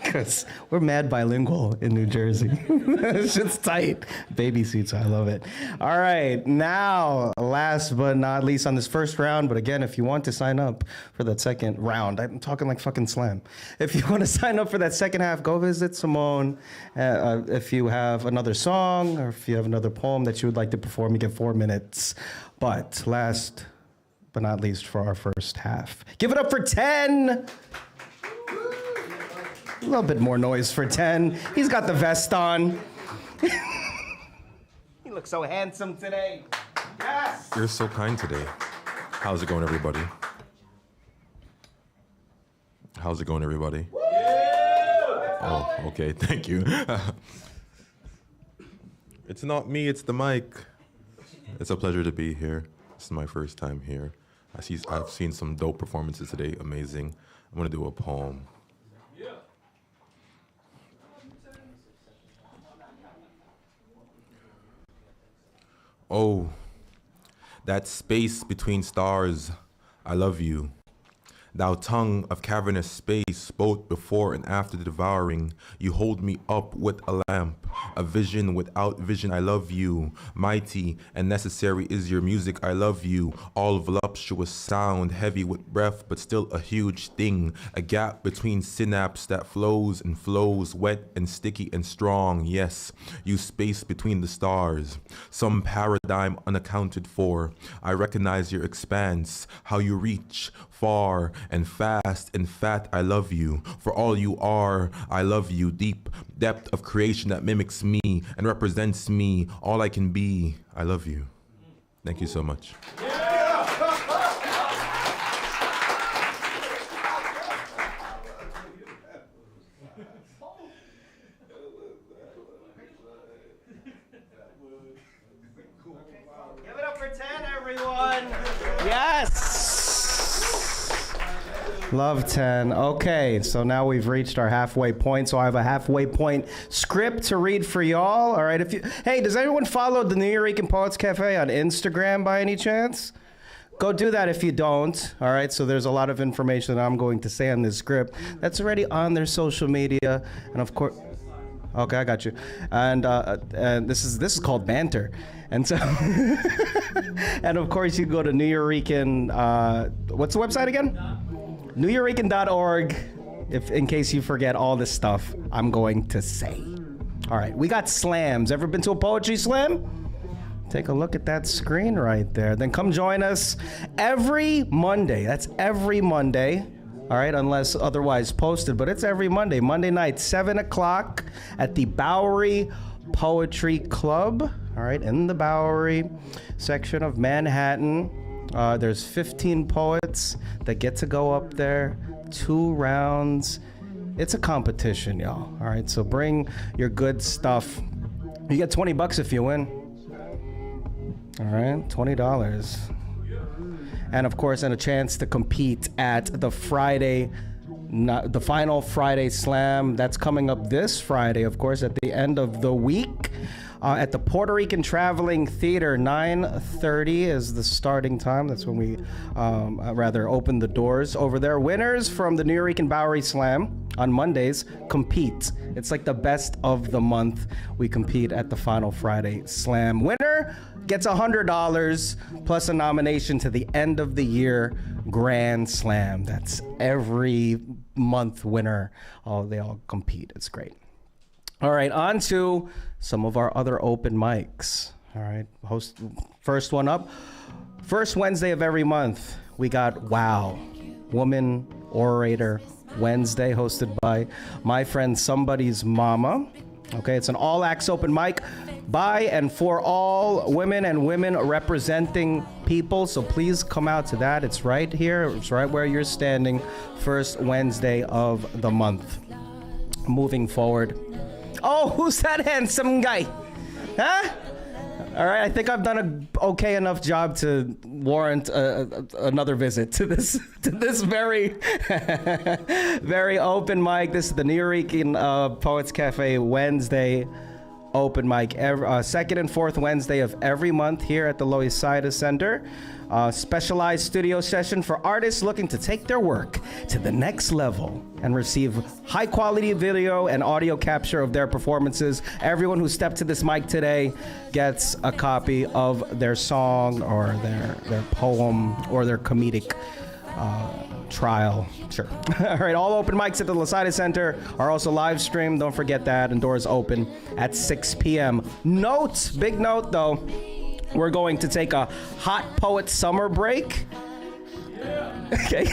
Because we're mad bilingual in New Jersey. It's just tight. Babysita, I love it. All right, now, last but not least on this first round, but again, if you want to sign up for that second round, I'm talking like fucking slam. If you want to sign up for that second half, go visit Simone. If you have another song or if you have another poem that you would like to perform, you get 4 minutes. But last but not least for our first half, give it up for 10. A little bit more noise for 10. He's got the vest on. He looks so handsome today. Yes! You're so kind today. How's it going, everybody? How's it going, everybody? Oh, okay, thank you. It's not me, it's the mic. It's a pleasure to be here. This is my first time here. I've seen some dope performances today, amazing. I'm gonna do a poem. Oh, that space between stars, I love you. Thou tongue of cavernous space, both before and after the devouring, you hold me up with a lamp, a vision without vision, I love you. Mighty and necessary is your music, I love you. All voluptuous sound, heavy with breath, but still a huge thing. A gap between synapse that flows and flows, wet and sticky and strong. Yes, you space between the stars. Some paradigm unaccounted for. I recognize your expanse, how you reach far and fast and fat, I love you. For all you are, I love you. Deep depth of creation that mimics me and represents me, all I can be, I love you. Thank you so much. Give it up for 10, everyone. Yes. Love 10. Okay, so now we've reached our halfway point. So I have a halfway point script to read for y'all. All right. Hey, does anyone follow the Nuyorican Poets Cafe on Instagram by any chance? Go do that if you don't. All right. So there's a lot of information that I'm going to say on this script that's already on their social media, and of course. Okay, I got you. And this is called banter. And so, and of course you go to Nuyorican. What's the website again? Nuyorican.org. If in case you forget all this stuff I'm going to say. All right, we got slams. Ever been to a poetry slam? Take a look at that screen right there. Then come join us every Monday. That's every Monday. All right, unless otherwise posted, but it's every Monday. Monday night, 7 o'clock at the Bowery Poetry Club. All right, in the Bowery section of Manhattan. There's 15 poets that get to go up there, 2 rounds. It's a competition, y'all. All right, so bring your good stuff. You get $20 if you win. All right, $20. And of course, and a chance to compete at the Friday the final Friday Slam. That's coming up this Friday, of course, at the end of the week. At the Puerto Rican Traveling Theater, 9:30 is the starting time. That's when we open the doors over there. Winners from the Nuyorican Bowery Slam on Mondays compete. It's like the best of the month. We compete at the final Friday Slam. Winner gets $100 plus a nomination to the end of the year Grand Slam. That's every month winner. They all compete. It's great. All right, on to some of our other open mics. All right, first one up. First Wednesday of every month, we got WOW, Woman Orator Wednesday, hosted by my friend Somebody's Mama. Okay, it's an all-acts open mic by and for all women and women representing people. So please come out to that. It's right here. It's right where you're standing. First Wednesday of the month. Moving forward. Oh, who's that handsome guy? Huh? All right, I think I've done an okay enough job to warrant another visit to this very very open mic. This is the Nuyorican Poets Cafe Wednesday open mic, second and fourth Wednesday of every month here at the Loisaida Center. Specialized studio session for artists looking to take their work to the next level and receive high quality video and audio capture of their performances. Everyone who stepped to this mic today gets a copy of their song or their poem or their comedic trial. Sure. All right, all open mics at the Loisaida Center are also live streamed. Don't forget that, and doors open at 6 p.m. Note, big note though, we're going to take a hot poet summer break. Okay.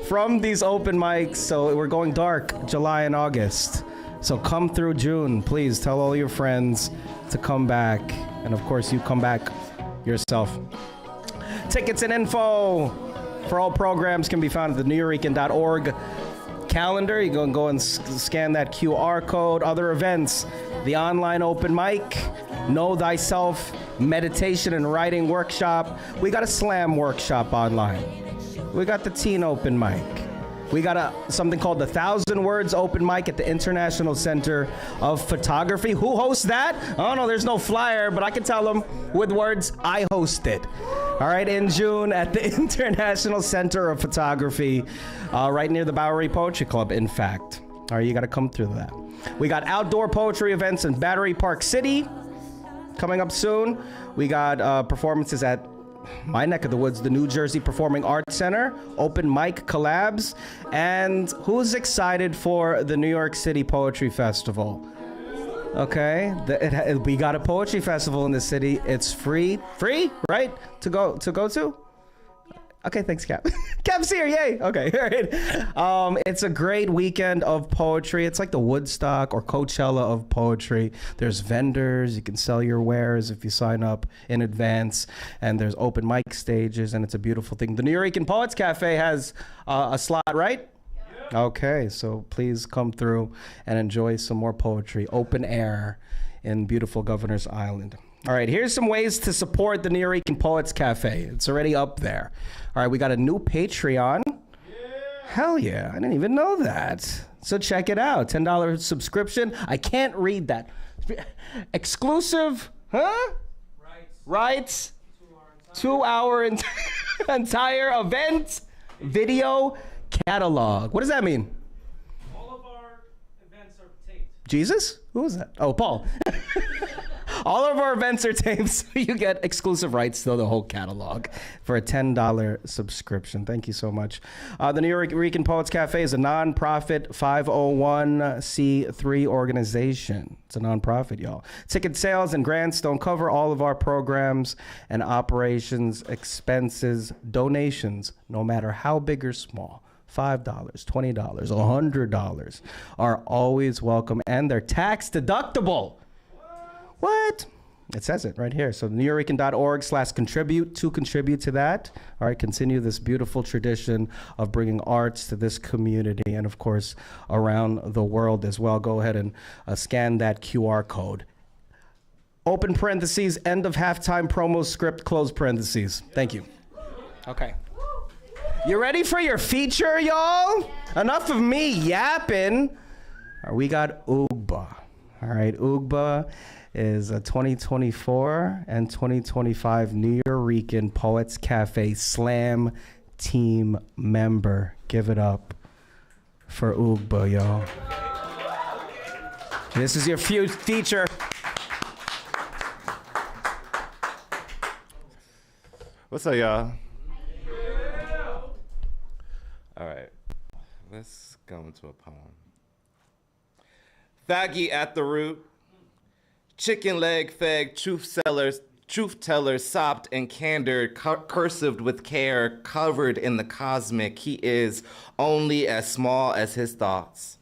From these open mics, so we're going dark July and August. So come through June, please tell all your friends to come back, and of course you come back yourself. Tickets and info for all programs can be found at the Nuyorican.org calendar. You go and scan that QR code. Other events, the online open mic, Know Thyself meditation and writing workshop. We got a slam workshop online. We got the teen open mic. We got something called the 1,000 Words open mic at the International Center of Photography. Who hosts that? Oh no, there's no flyer, but I can tell them with words, I host it. All right, in June at the International Center of Photography, right near the Bowery Poetry Club, in fact. All right, you got to come through that. We got outdoor poetry events in Battery Park City coming up soon. We got performances at my neck of the woods, the New Jersey Performing Arts Center, open mic collabs, and who's excited for the New York City Poetry Festival? Okay, we got a poetry festival in the city. It's free, right? To go to? Okay, thanks, Cap. Cap's here, yay. Okay, all right. It's a great weekend of poetry. It's like the Woodstock or Coachella of poetry. There's vendors. You can sell your wares if you sign up in advance. And there's open mic stages, and it's a beautiful thing. The Nuyorican Poets Cafe has a slot, right? Yep. Okay, so please come through and enjoy some more poetry. Open air in beautiful Governor's Island. All right, here's some ways to support the Nuyorican Poets Cafe. It's already up there. All right, we got a new Patreon. Yeah. Hell yeah, I didn't even know that. So check it out, $10 subscription. I can't read that. Exclusive, huh? Rights. 2 hour entire event video catalog. What does that mean? All of our events are taped. Jesus? Who is that? Oh, Paul. All of our events are taped, so you get exclusive rights to the whole catalog for a $10 subscription. Thank you so much. The Nuyorican Poets Cafe is a non-profit 501c3 organization. It's a non-profit, y'all. Ticket sales and grants don't cover all of our programs and operations, expenses, donations, no matter how big or small. $5, $20, $100 are always welcome, and they're tax deductible. What? It says it right here. So Nuyorican.org/contribute to contribute to that. All right, continue this beautiful tradition of bringing arts to this community and, of course, around the world as well. Go ahead and scan that QR code. Open parentheses, end of halftime promo script, close parentheses. Thank you. Okay. You ready for your feature, y'all? Enough of me yapping. We got Ugba. All right, Ugba is a 2024 and 2025 Nuyorican Poets Cafe Slam team member. Give it up for Ugba, y'all. This is your feature. What's up, y'all? All right, let's go into a poem. Faggy at the root, chicken leg fag, truth tellers, sopped and candor, cursived with care, covered in the cosmic. He is only as small as his thoughts,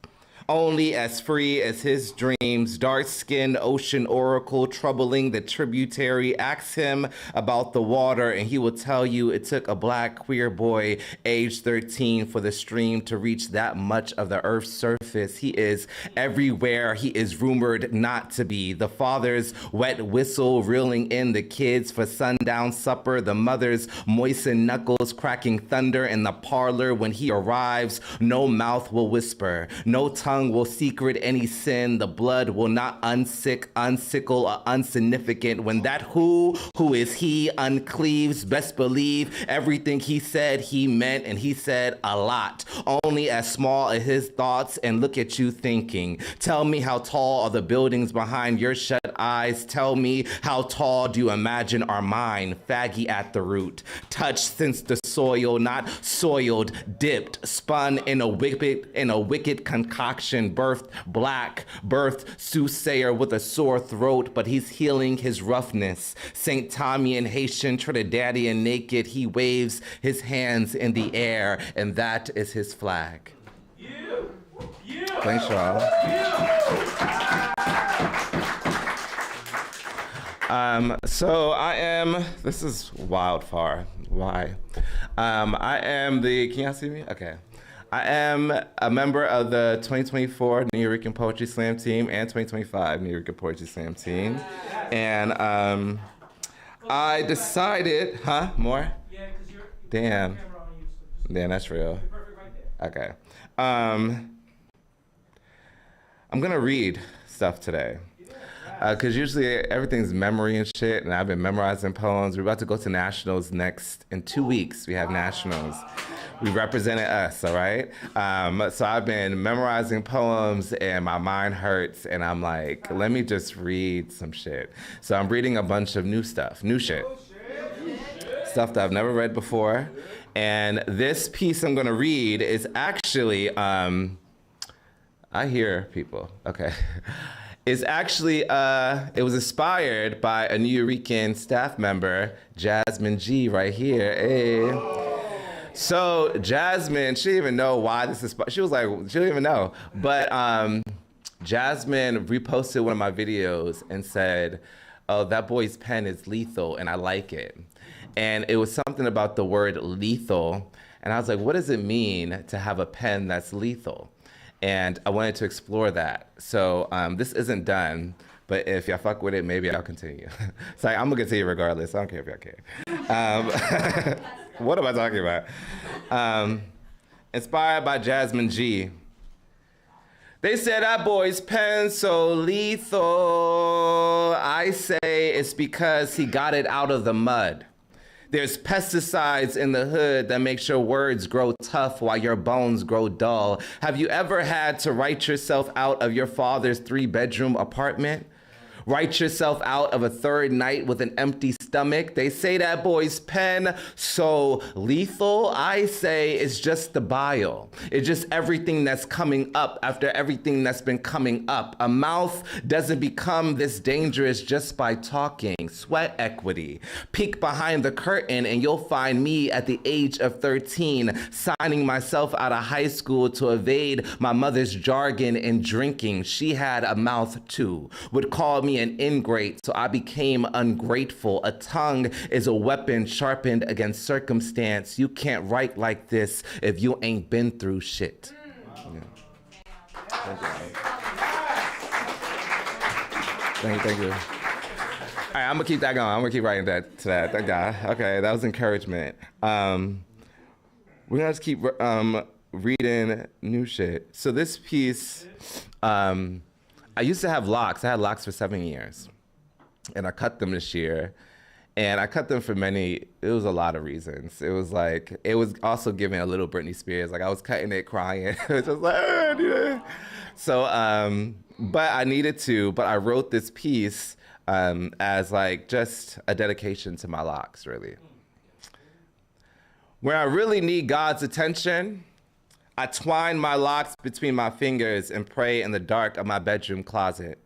only as free as his dreams. Dark-skinned ocean oracle, troubling the tributary. Ask him about the water and he will tell you it took a black queer boy age 13 for the stream to reach that much of the earth's surface. He is everywhere he is rumored not to be. The father's wet whistle reeling in the kids for sundown supper. The mother's moistened knuckles cracking thunder in the parlor when he arrives. No mouth will whisper, no tongue will secret any sin. The blood will not unsickle or unsignificant. When that who is he uncleaves, best believe everything he said he meant, and he said a lot. Only as small as his thoughts, and look at you thinking. Tell me how tall are the buildings behind your shut eyes. Tell me how tall do you imagine are mine? Faggy at the root, touched since the soil, not soiled, dipped, spun in a wicked concoction. Birthed black, birthed soothsayer with a sore throat, but he's healing his roughness. St. Tommy and Haitian, Trinidadian naked, he waves his hands in the air, and that is his flag. Thanks, y'all. So I am, this is wildfire. Why? I am the, can y'all see me? Okay. I am a member of the 2024 Nuyorican Poetry Slam team and 2025 Nuyorican Poetry Slam team. And I decided, more? Yeah, because you're Damn, that's real. Okay. I'm gonna read stuff today. Because usually everything's memory and shit, and I've been memorizing poems. We're about to go to nationals in 2 weeks. We have nationals. We represented us, all right? So I've been memorizing poems, and my mind hurts, and I'm like, let me just read some shit. So I'm reading a bunch of new stuff, new shit. Stuff that I've never read before. And this piece I'm gonna read is actually, I hear people, okay. It's actually, it was inspired by a Nuyorican staff member, Jasmine G, right here. Hey. So Jasmine, she didn't even know why this is, she was like, she didn't even know. But Jasmine reposted one of my videos and said, oh, that boy's pen is lethal and I like it. And it was something about the word lethal. And I was like, what does it mean to have a pen that's lethal? And I wanted to explore that. So this isn't done, but if y'all fuck with it, maybe I'll continue. So I'm gonna continue regardless. I don't care if y'all care. What am I talking about? Inspired by Jasmine G. They said that boy's pen so lethal. I say it's because he got it out of the mud. There's pesticides in the hood that makes your words grow tough while your bones grow dull. Have you ever had to write yourself out of your father's 3-bedroom apartment? Write yourself out of a third night with an empty stomach? They say that boy's pen so lethal. I say it's just the bile. It's just everything that's coming up after everything that's been coming up. A mouth doesn't become this dangerous just by talking. Sweat equity. Peek behind the curtain and you'll find me at the age of 13 signing myself out of high school to evade my mother's jargon and drinking. She had a mouth too. Would call me an ingrate, so I became ungrateful. A tongue is a weapon sharpened against circumstance. You can't write like this if you ain't been through shit. Yeah. Thank you. All right, I'm gonna keep that going. I'm gonna keep writing that to that. Thank God. Okay, that was encouragement. we're gonna just keep reading new shit. So this piece, I used to have locks. I had locks for 7 years, and I cut them this year. And I cut them for it was a lot of reasons. It was also giving a little Britney Spears. Like I was cutting it crying. It was just like, yeah. So, but I needed to, but I wrote this piece as like just a dedication to my locks, really. Where I really need God's attention, I twine my locks between my fingers and pray in the dark of my bedroom closet.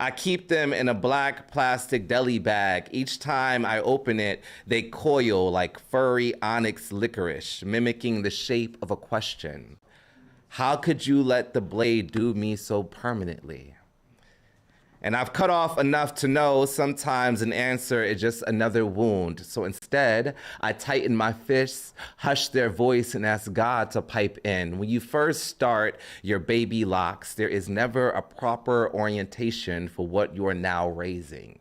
I keep them in a black plastic deli bag. Each time I open it, they coil like furry onyx licorice, mimicking the shape of a question. How could you let the blade do me so permanently? And I've cut off enough to know sometimes an answer is just another wound. So instead, I tighten my fists, hush their voice, and ask God to pipe in. When you first start your baby locks, there is never a proper orientation for what you are now raising.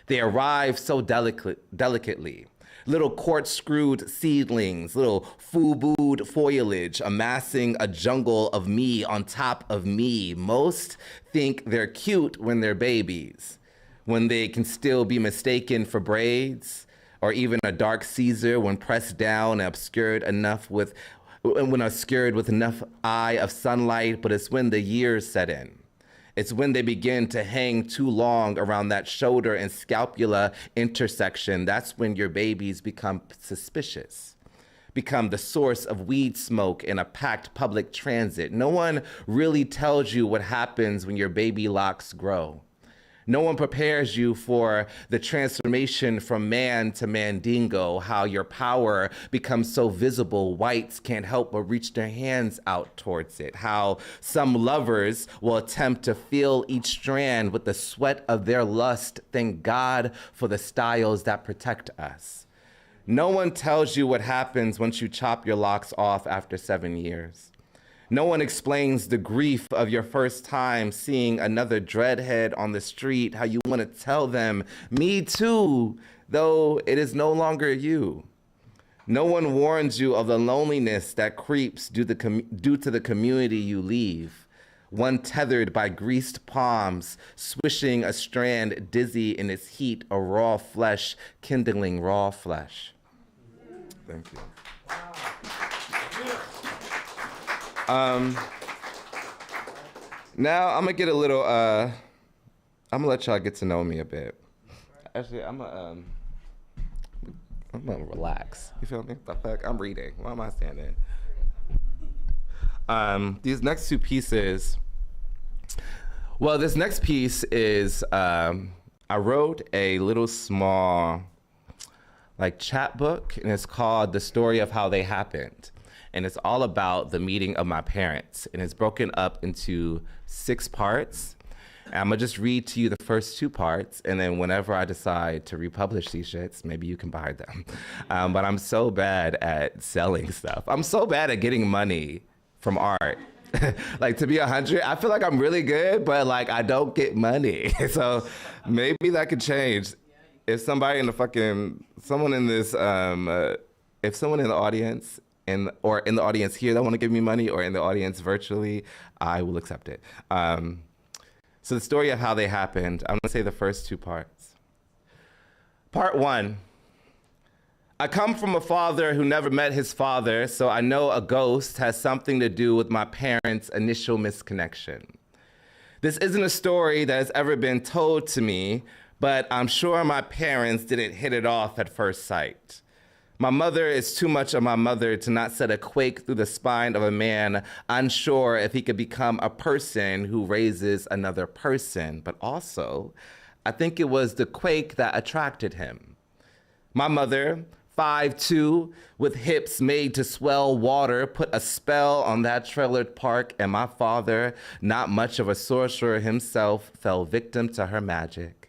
They arrive so delicately. Little corkscrewed seedlings, little FUBU'd foliage, amassing a jungle of me on top of me. Most think they're cute when they're babies, when they can still be mistaken for braids, or even a dark Caesar when pressed down and obscured with enough eye of sunlight, but it's when the years set in. It's when they begin to hang too long around that shoulder and scapula intersection. That's when your babies become suspicious, become the source of weed smoke in a packed public transit. No one really tells you what happens when your baby locks grow. No one prepares you for the transformation from man to mandingo, how your power becomes so visible, whites can't help but reach their hands out towards it, how some lovers will attempt to fill each strand with the sweat of their lust. Thank God for the styles that protect us. No one tells you what happens once you chop your locks off after 7 years. No one explains the grief of your first time seeing another dreadhead on the street, how you want to tell them, me too, though it is no longer you. No one warns you of the loneliness that creeps due to the community you leave. One tethered by greased palms, swishing a strand dizzy in its heat, a raw flesh, kindling raw flesh. Thank you. Now I'm gonna get a little, I'm gonna let y'all get to know me a bit. Actually, I'm gonna relax. You feel me? The fuck? I'm reading. Why am I standing? These next two pieces, well, this next piece is, I wrote a little small, like, chapbook, and it's called The Story of How They Happened. And it's all about the meeting of my parents. And it's broken up into 6 parts. And I'm gonna just read to you the first 2 parts. And then whenever I decide to republish these shits, maybe you can buy them. But I'm so bad at selling stuff. I'm so bad at getting money from art. Like, to be 100, I feel like I'm really good, but like I don't get money. So maybe that could change. If somebody in the someone in this, if someone in the audience, or in the audience here that want to give me money, or in the audience virtually, I will accept it. So the story of how they happened, I'm gonna say the first 2 parts. Part 1, I come from a father who never met his father, so I know a ghost has something to do with my parents' initial misconnection. This isn't a story that has ever been told to me, but I'm sure my parents didn't hit it off at first sight. My mother is too much of my mother to not set a quake through the spine of a man unsure if he could become a person who raises another person. But also, I think it was the quake that attracted him. My mother, 5'2", with hips made to swell water, put a spell on that trailered park, and my father, not much of a sorcerer himself, fell victim to her magic.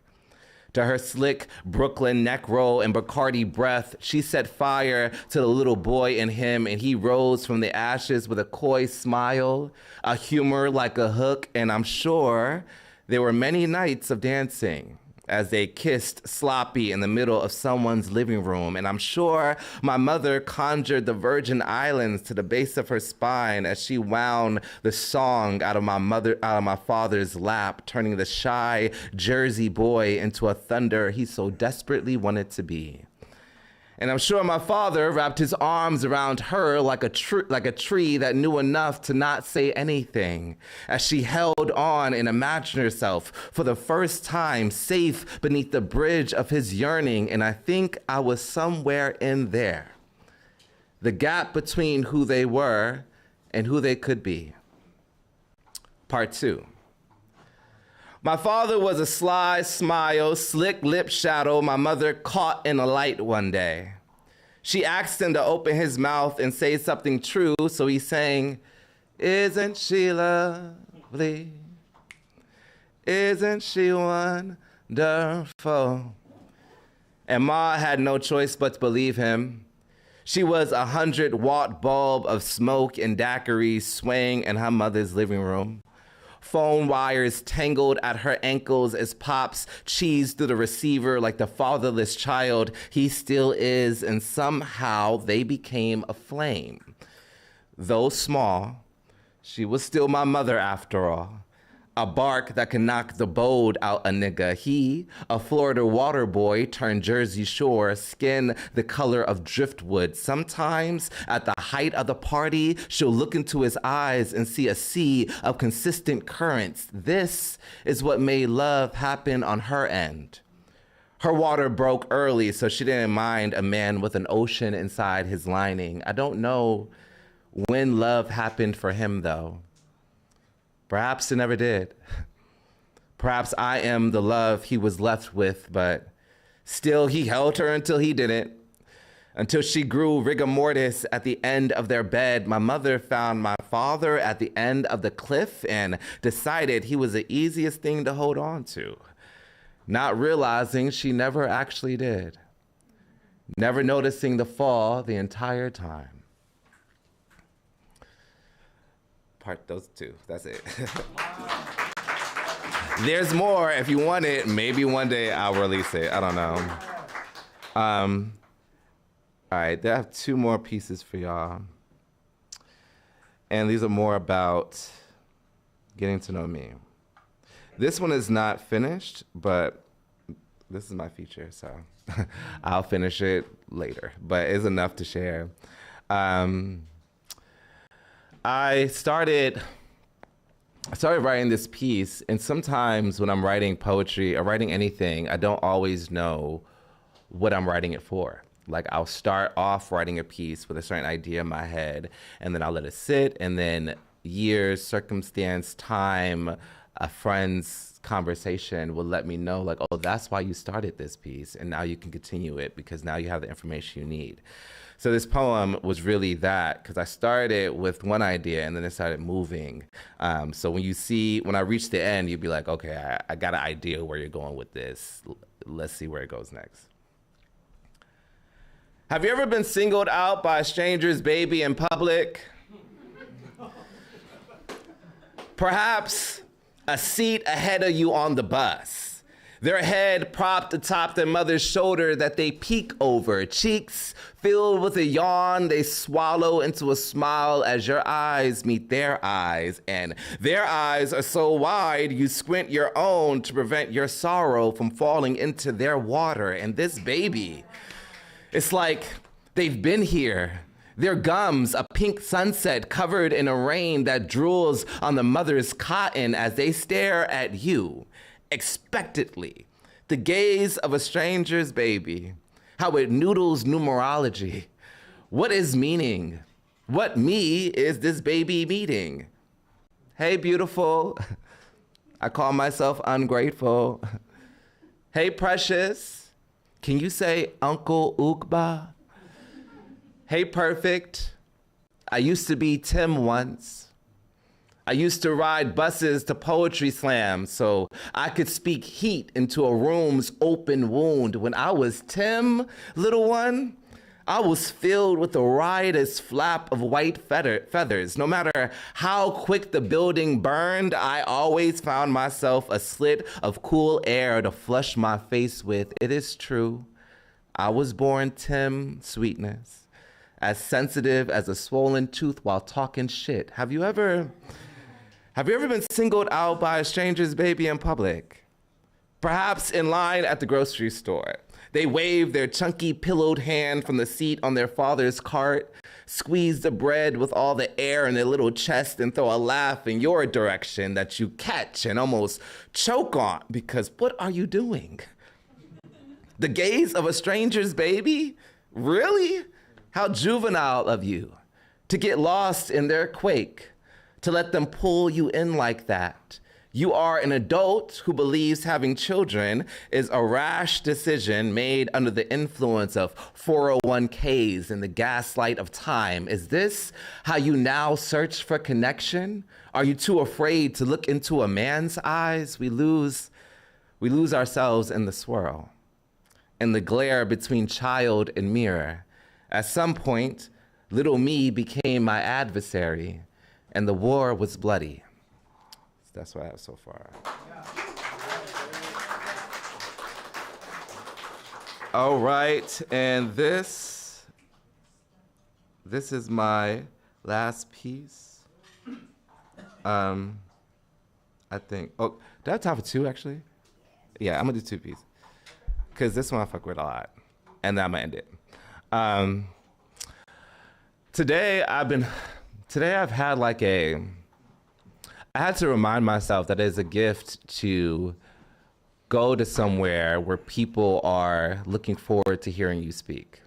To her slick Brooklyn neck roll and Bacardi breath, she set fire to the little boy in him, and he rose from the ashes with a coy smile, a humor like a hook, and I'm sure there were many nights of dancing as they kissed sloppy in the middle of someone's living room. And I'm sure my mother conjured the Virgin Islands to the base of her spine as she wound the song out of my father's lap, turning the shy Jersey boy into a thunder he so desperately wanted to be. And I'm sure my father wrapped his arms around her like a tree that knew enough to not say anything, as she held on and imagined herself for the first time safe beneath the bridge of his yearning. And I think I was somewhere in there, the gap between who they were and who they could be. Part 2. My father was a sly smile, slick lip shadow my mother caught in a light one day. She asked him to open his mouth and say something true, so he sang, "Isn't she lovely? Isn't she wonderful?" And Ma had no choice but to believe him. She was 100-watt bulb of smoke and daiquiris swaying in her mother's living room. Phone wires tangled at her ankles as Pops cheesed through the receiver like the fatherless child he still is, and somehow they became a flame. Though small, she was still my mother after all. A bark that can knock the bold out a nigga. He, a Florida water boy turned Jersey Shore, skin the color of driftwood. Sometimes at the height of the party, she'll look into his eyes and see a sea of consistent currents. This is what made love happen on her end. Her water broke early, so she didn't mind a man with an ocean inside his lining. I don't know when love happened for him, though. Perhaps it never did. Perhaps I am the love he was left with, but still he held her until he didn't. Until she grew rigor mortis at the end of their bed. My mother found my father at the end of the cliff and decided he was the easiest thing to hold on to, not realizing she never actually did, never noticing the fall the entire time. Those two, that's it. There's more if you want it. Maybe one day I'll release it. I don't know. All right, I have 2 more pieces for y'all. And these are more about getting to know me. This one is not finished, but this is my feature, so I'll finish it later. But it's enough to share. I started writing this piece, and sometimes when I'm writing poetry or writing anything, I don't always know what I'm writing it for. Like, I'll start off writing a piece with a certain idea in my head, and then I'll let it sit, and then years, circumstance, time, a friend's conversation will let me know, like, oh, that's why you started this piece, and now you can continue it because now you have the information you need. So this poem was really that, because I started with one idea and then it started moving. So when I reach the end, you'll be like, okay, I got an idea where you're going with this. Let's see where it goes next. Have you ever been singled out by a stranger's baby in public? Perhaps a seat ahead of you on the bus. Their head propped atop their mother's shoulder that they peek over, cheeks filled with a yawn they swallow into a smile as your eyes meet their eyes. And their eyes are so wide you squint your own to prevent your sorrow from falling into their water. And this baby, it's like they've been here. Their gums, a pink sunset covered in a rain that drools on the mother's cotton as they stare at you. Expectantly, the gaze of a stranger's baby, how it noodles numerology. What is meaning? What me is this baby meeting? Hey, beautiful. I call myself ungrateful. Hey, precious. Can you say Uncle Ugba? Hey, perfect. I used to be Tim once. I used to ride buses to poetry slams so I could speak heat into a room's open wound. When I was Tim, little one, I was filled with a riotous flap of white feathers. No matter how quick the building burned, I always found myself a slit of cool air to flush my face with. It is true. I was born Tim Sweetness, as sensitive as a swollen tooth while talking shit. Have you ever been singled out by a stranger's baby in public? Perhaps in line at the grocery store. They wave their chunky pillowed hand from the seat on their father's cart, squeeze the bread with all the air in their little chest, and throw a laugh in your direction that you catch and almost choke on because what are you doing? The gaze of a stranger's baby? Really? How juvenile of you to get lost in their quake, to let them pull you in like that. You are an adult who believes having children is a rash decision made under the influence of 401ks and the gaslight of time. Is this how you now search for connection? Are you too afraid to look into a man's eyes? We lose ourselves in the swirl, in the glare between child and mirror. At some point, little me became my adversary, and the war was bloody. That's what I have so far. All right, and this is my last piece. I think, oh, do I have time for two, actually? Yeah, I'm gonna do two pieces. Because this one I fuck with a lot, and then I'm gonna end it. Today I've had I had to remind myself that it's a gift to go to somewhere where people are looking forward to hearing you speak.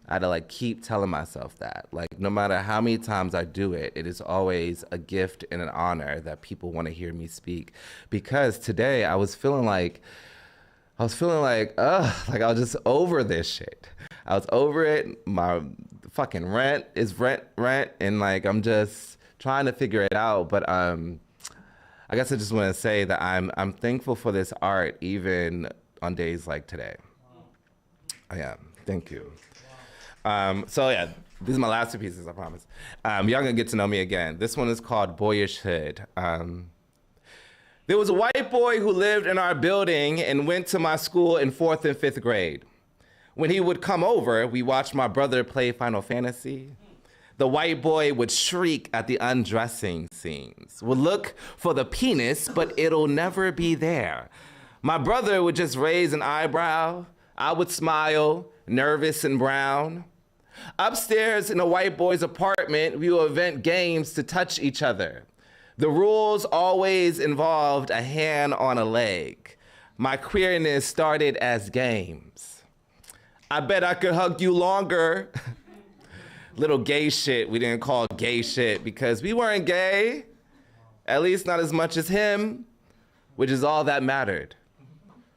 I had to keep telling myself that. No matter how many times I do it, it is always a gift and an honor that people want to hear me speak. Because today I was feeling like I was just over this shit. I was over it. My fucking rent is rent, and I'm just trying to figure it out. But I guess I just want to say that I'm thankful for this art, even on days like today. I am. Thank you. So yeah, these are my last two pieces, I promise. Y'all gonna get to know me again. This one is called Boyish Hood. There was a white boy who lived in our building and went to my school in 4th and 5th grade. When he would come over, we watched my brother play Final Fantasy. The white boy would shriek at the undressing scenes, would look for the penis, but it'll never be there. My brother would just raise an eyebrow. I would smile, nervous and brown. Upstairs in the white boy's apartment, we would invent games to touch each other. The rules always involved a hand on a leg. My queerness started as games. I bet I could hug you longer. Little gay shit we didn't call gay shit because we weren't gay, at least not as much as him, which is all that mattered.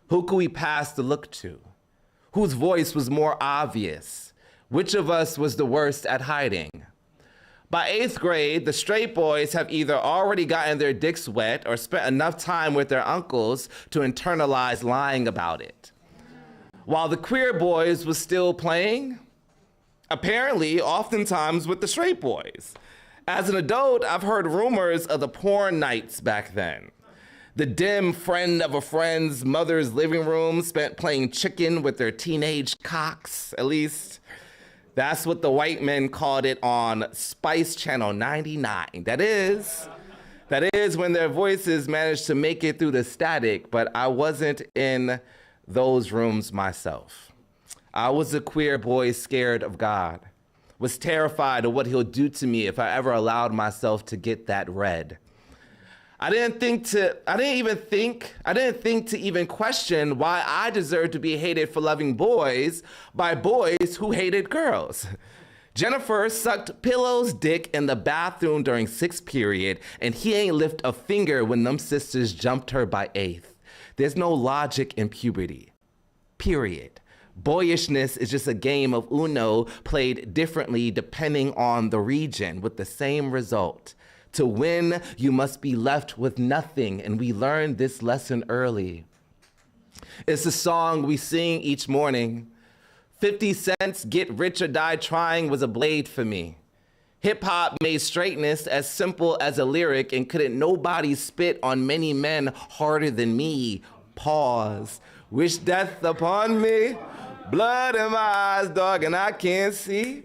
Who could we pass the look to? Whose voice was more obvious? Which of us was the worst at hiding? By 8th grade, the straight boys have either already gotten their dicks wet or spent enough time with their uncles to internalize lying about it. While the queer boys was still playing, apparently, oftentimes with the straight boys. As an adult, I've heard rumors of the porn nights back then. The dim friend of a friend's mother's living room spent playing chicken with their teenage cocks, at least. That's what the white men called it on Spice Channel 99. That is when their voices managed to make it through the static, but I wasn't in those rooms myself. I was a queer boy scared of God, was terrified of what he'll do to me if I ever allowed myself to get that red. I didn't think to even question why I deserved to be hated for loving boys by boys who hated girls. Jennifer sucked Pillow's dick in the bathroom during 6th period, and he ain't lift a finger when them sisters jumped her by 8th. There's no logic in puberty, period. Boyishness is just a game of Uno played differently depending on the region with the same result. To win, you must be left with nothing, and we learned this lesson early. It's a song we sing each morning. 50 cents, get rich or die trying was a blade for me. Hip hop made straightness as simple as a lyric, and couldn't nobody spit on many men harder than me. Pause. Wish death upon me. Blood in my eyes, dog, and I can't see.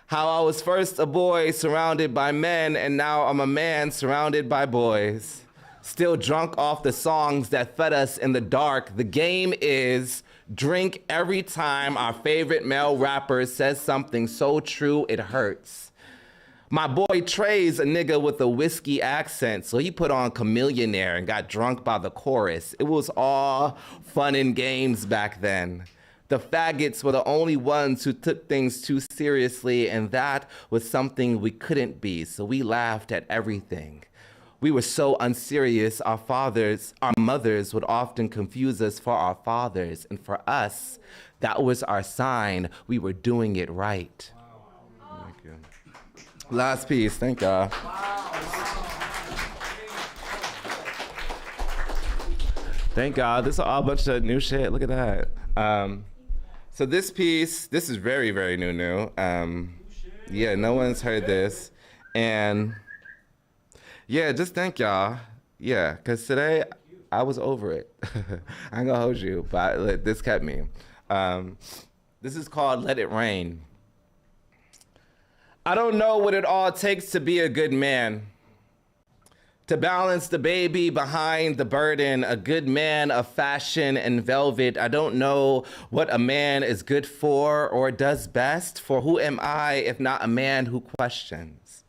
How I was first a boy surrounded by men, and now I'm a man surrounded by boys. Still drunk off the songs that fed us in the dark. The game is drink every time our favorite male rapper says something so true it hurts. My boy Trey's a nigga with a whiskey accent, so he put on Chameleonaire and got drunk by the chorus. It was all fun and games back then. The faggots were the only ones who took things too seriously, and that was something we couldn't be, so we laughed at everything. We were so unserious, our mothers would often confuse us for our fathers, and for us, that was our sign we were doing it right. Thank you. Last piece, thank y'all. Thank God, this is all a bunch of new shit, look at that. So this piece, this is very, very new. Yeah, no one's heard this. And yeah, just thank y'all. Yeah, because today I was over it. I ain't gonna hold you, but this kept me. This is called Let It Rain. I don't know what it all takes to be a good man. To balance the baby behind the burden, a good man of fashion and velvet. I don't know what a man is good for or does best, for who am I if not a man who questions?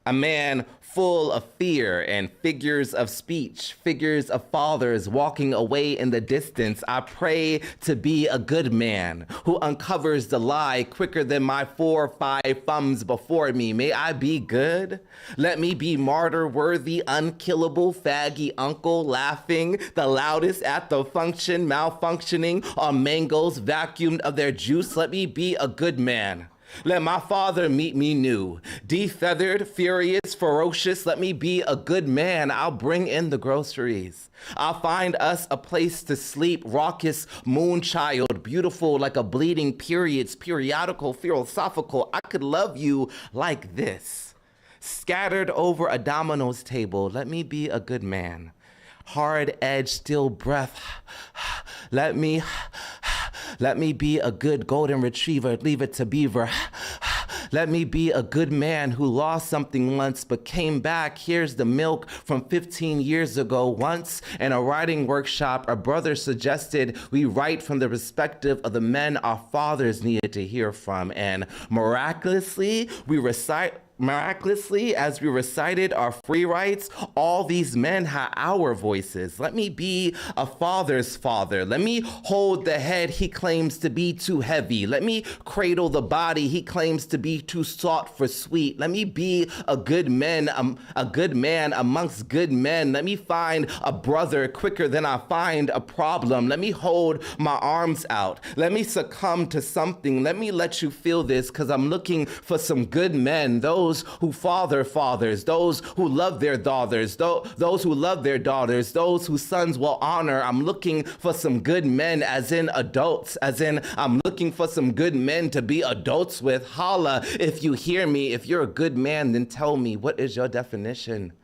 A man full of fear and figures of speech, figures of fathers walking away in the distance. I pray to be a good man who uncovers the lie quicker than my 4 or 5 thumbs before me. May I be good? Let me be martyr-worthy, unkillable, faggy uncle, laughing the loudest at the function, malfunctioning on mangoes vacuumed of their juice. Let me be a good man. Let my father meet me new, defeathered, furious, ferocious. Let me be a good man. I'll bring in the groceries. I'll find us a place to sleep, raucous moonchild, beautiful like a bleeding periods, periodical, philosophical. I could love you like this. Scattered over a dominoes table, let me be a good man. Hard edge, still breath. Let me be a good golden retriever, leave it to Beaver. Let me be a good man who lost something once but came back. Here's the milk from 15 years ago. Once in a writing workshop, a brother suggested we write from the perspective of the men our fathers needed to hear from. And miraculously, as we recited our free rights, all these men had our voices. Let me be a father's father. Let me hold the head he claims to be too heavy. Let me cradle the body he claims to be too salt for sweet. Let me be a good man amongst good men. Let me find a brother quicker than I find a problem. Let me hold my arms out. Let me succumb to something. Let me let you feel this, because I'm looking for some good men. Those who father fathers, those who love their daughters, those who love their daughters, those whose sons will honor. I'm looking for some good men, as in adults, as in I'm looking for some good men to be adults with. Holla if you hear me. If you're a good man, then tell me, what is your definition?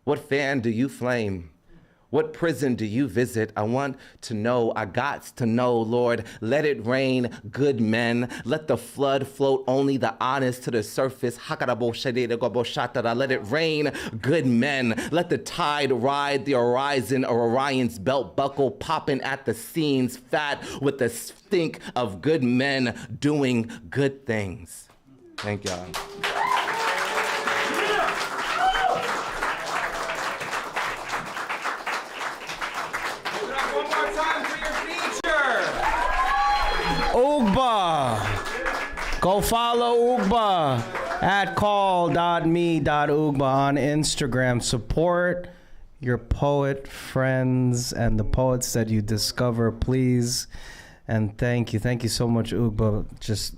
What fan do you flame? What prison do you visit? I want to know, I got to know, Lord. Let it rain, good men. Let the flood float only the honest to the surface. Let it rain, good men. Let the tide ride the horizon, or Orion's belt buckle popping at the seams, fat with the stink of good men doing good things. Thank y'all. Ugba. Go follow Ugba at call.me.ugba on Instagram. Support your poet friends and the poets that you discover, please. And thank you so much, Ugba. Just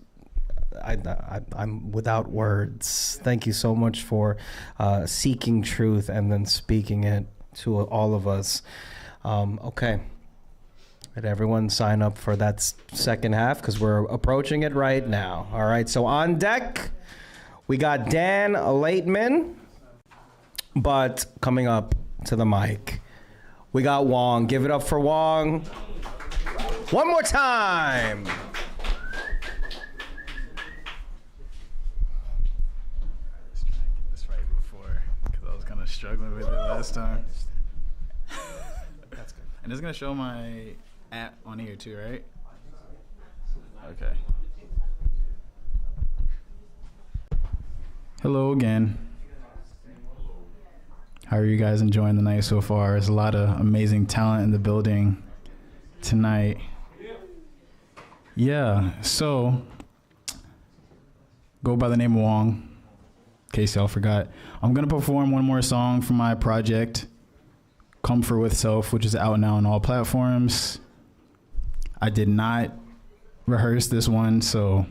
I'm without words. Thank you so much for seeking truth and then speaking it to all of us. Okay. Right, everyone sign up for that second half because we're approaching it right now. All right, so on deck, we got Dan Laitman, but coming up to the mic, we got Wong. Give it up for Wong. One more time. Let's try and get this right before, because I was kind of struggling with it last time. That's good. And it's going to show my app on here too, right? Okay. Hello again. How are you guys enjoying the night so far? There's a lot of amazing talent in the building tonight. Yeah, so go by the name of Wong, in case y'all forgot. I'm gonna perform one more song from my project, Comfort with Self, which is out now on all platforms. I did not rehearse this one, so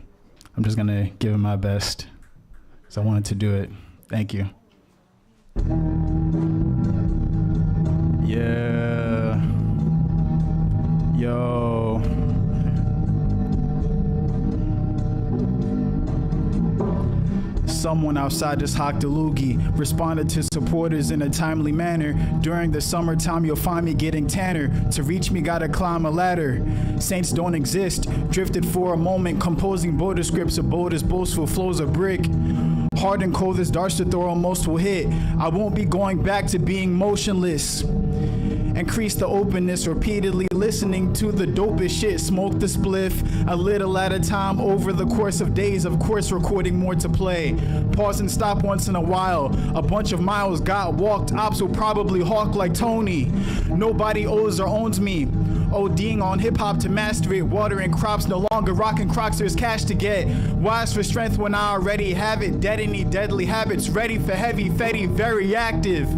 I'm just gonna give it my best. So I wanted to do it. Thank you. Yeah. Yo. Someone outside just hocked a loogie, responded to supporters in a timely manner. During the summertime, you'll find me getting tanner. To reach me, gotta climb a ladder. Saints don't exist. Drifted for a moment, composing border scripts of bold as boastful flows of brick. Hard and cold as darts to throw, most will hit. I won't be going back to being motionless. Increase the openness, repeatedly listening to the dopest shit. Smoke the spliff, a little at a time over the course of days. Of course, recording more to play. Pause and stop once in a while. A bunch of miles got walked. Ops will probably hawk like Tony. Nobody owes or owns me. ODing on hip hop to master it. Watering crops, no longer rocking Crocs. There's cash to get. Wise for strength when I already have it. Dead any deadly habits. Ready for heavy, fetty, very active.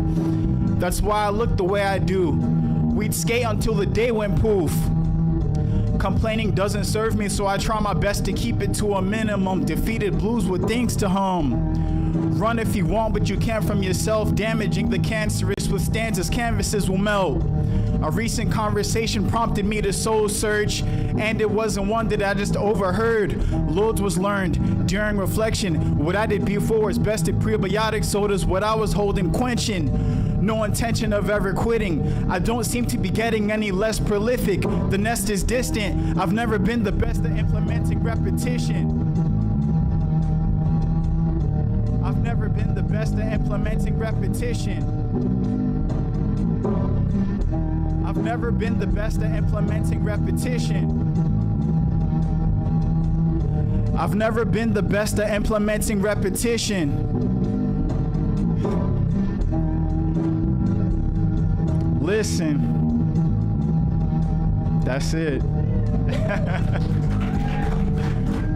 That's why I look the way I do. We'd skate until the day went poof. Complaining doesn't serve me, so I try my best to keep it to a minimum. Defeated blues with things to hum. Run if you want, but you can't from yourself. Damaging the cancerous with stanzas, canvases will melt. A recent conversation prompted me to soul search, and it wasn't one that I just overheard. Loads was learned during reflection. What I did before was best at prebiotic sodas, what I was holding quenching. No intention of ever quitting. I don't seem to be getting any less prolific. The nest is distant. I've never been the best at implementing repetition. I've never been the best at implementing repetition. I've never been the best at implementing repetition. I've never been the best at implementing repetition. Listen, that's it.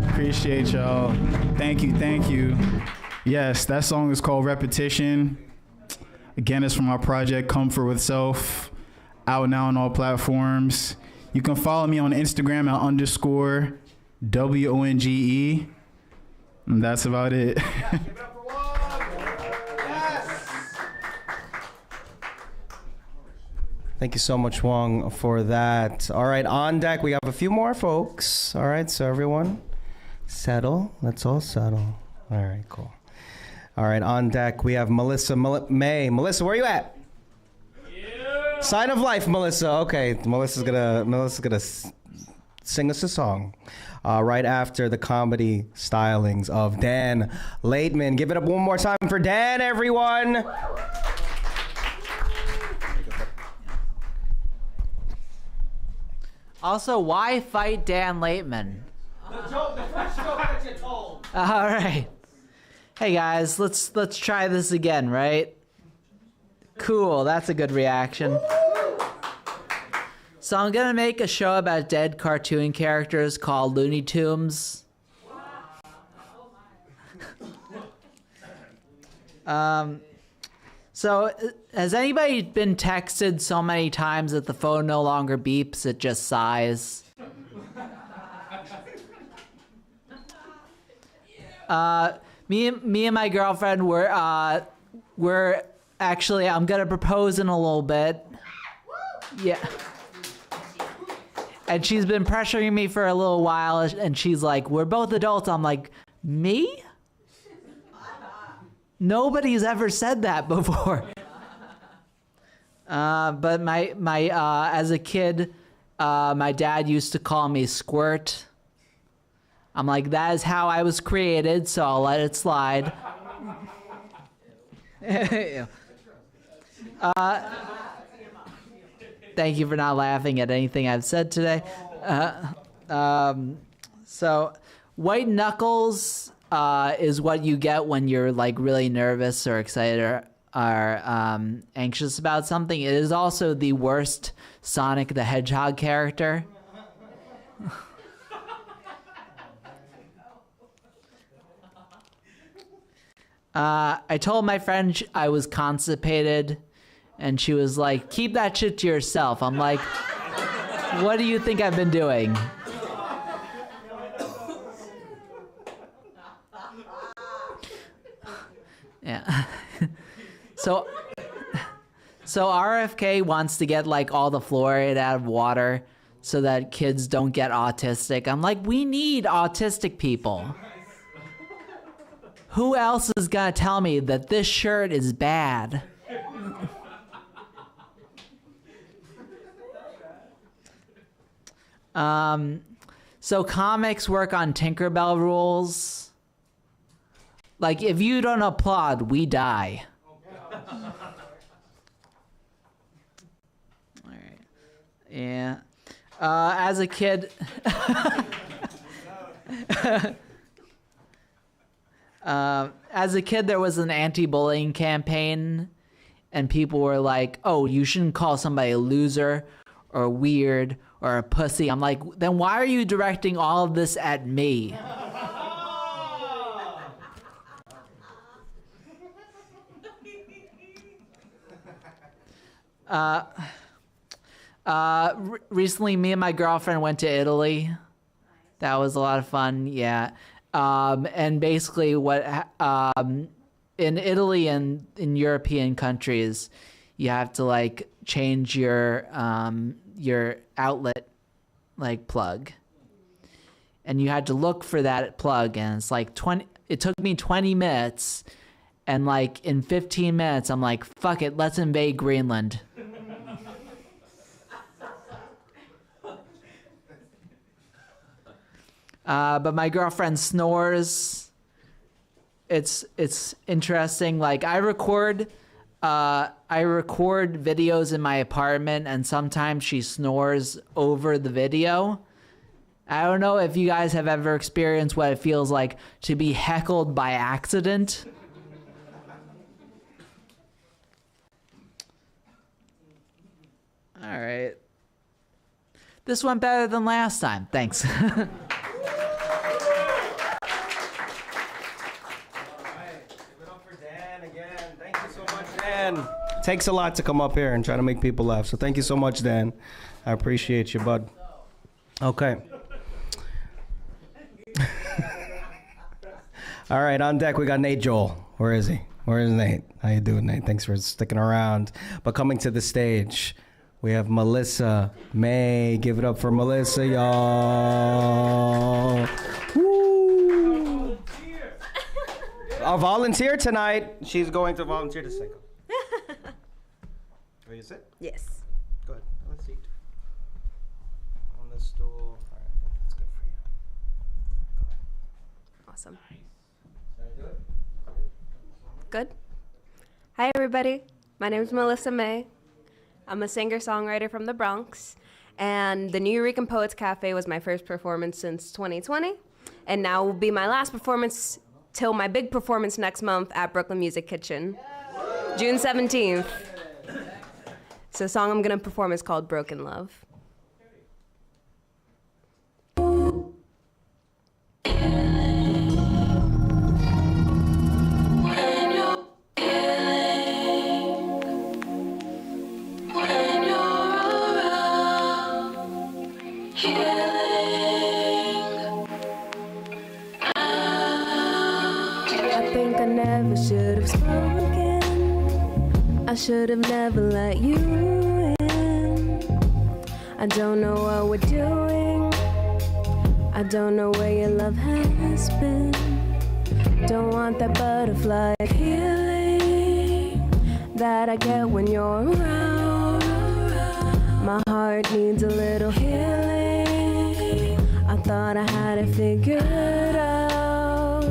Appreciate y'all. Thank you. Yes, that song is called Repetition. Again, it's from our project, Comfort with Self, out now on all platforms. You can follow me on Instagram at _WONGE. And that's about it. Thank you so much, Wong, for that. All right, on deck, we have a few more folks. All right, so everyone, settle. Let's all settle. All right, cool. All right, on deck, we have Melissa May. Melissa, where are you at? Yeah. Sign of Life, Melissa. Okay, Melissa's gonna sing us a song right after the comedy stylings of Dan Laitman. Give it up one more time for Dan, everyone. Also, why fight Dan Laitman? The first joke that you told. All right. Hey guys, let's try this again, right? Cool, that's a good reaction. So I'm gonna make a show about dead cartoon characters called Looney Tunes. So has anybody been texted so many times that the phone no longer beeps, it just sighs? Me and my girlfriend we're actually, I'm gonna propose in a little bit. Yeah. And she's been pressuring me for a little while, and she's like, we're both adults. I'm like, me? Nobody's ever said that before. But my as a kid, my dad used to call me Squirt. I'm like, that is how I was created, so I'll let it slide. Thank you for not laughing at anything I've said today. So white knuckles is what you get when you're like really nervous or excited or anxious about something. It is also the worst Sonic the Hedgehog character. I told my friend I was constipated, and she was like, keep that shit to yourself. I'm like, what do you think I've been doing? Yeah. So RFK wants to get like all the fluoride out of water so that kids don't get autistic. I'm like, we need autistic people. Who else is gonna tell me that this shirt is bad? So comics work on Tinkerbell rules. Like, if you don't applaud, we die. All right. Yeah. As a kid... as a kid, there was an anti-bullying campaign, and people were like, oh, you shouldn't call somebody a loser or weird or a pussy. I'm like, then why are you directing all of this at me? Recently, me and my girlfriend went to Italy. That was a lot of fun, yeah. And basically what in Italy and in European countries, you have to like change your outlet like plug. And you had to look for that plug, and it's like it took me 20 minutes, and like in 15 minutes I'm like, fuck it, let's invade Greenland. But my girlfriend snores. It's interesting. Like I record videos in my apartment, and sometimes she snores over the video. I don't know if you guys have ever experienced what it feels like to be heckled by accident. All right. This went better than last time. Thanks. Dan, takes a lot to come up here and try to make people laugh. So thank you so much, Dan. I appreciate you, bud. Okay. All right, on deck we got Nate Joel. Where is he? Where is Nate? How you doing, Nate? Thanks for sticking around. But coming to the stage, we have Melissa May. Give it up for Melissa, y'all. Woo! A volunteer tonight. She's going to volunteer to sing. Are you sit? Yes. Go ahead. Have a seat. On the stool. All right, that's good for you. Go ahead. Awesome. Can I do it? Good. Hi, everybody. My name is Melissa May. I'm a singer-songwriter from the Bronx, and the Nuyorican Poets Cafe was my first performance since 2020, and now will be my last performance till my big performance next month at Brooklyn Music Kitchen, June 17th. So the song I'm gonna perform is called Broken Love. I should have never let you in. I don't know what we're doing. I don't know where your love has been. Don't want that butterfly feeling that I get when you're around. My heart needs a little healing. I thought I had it figured out.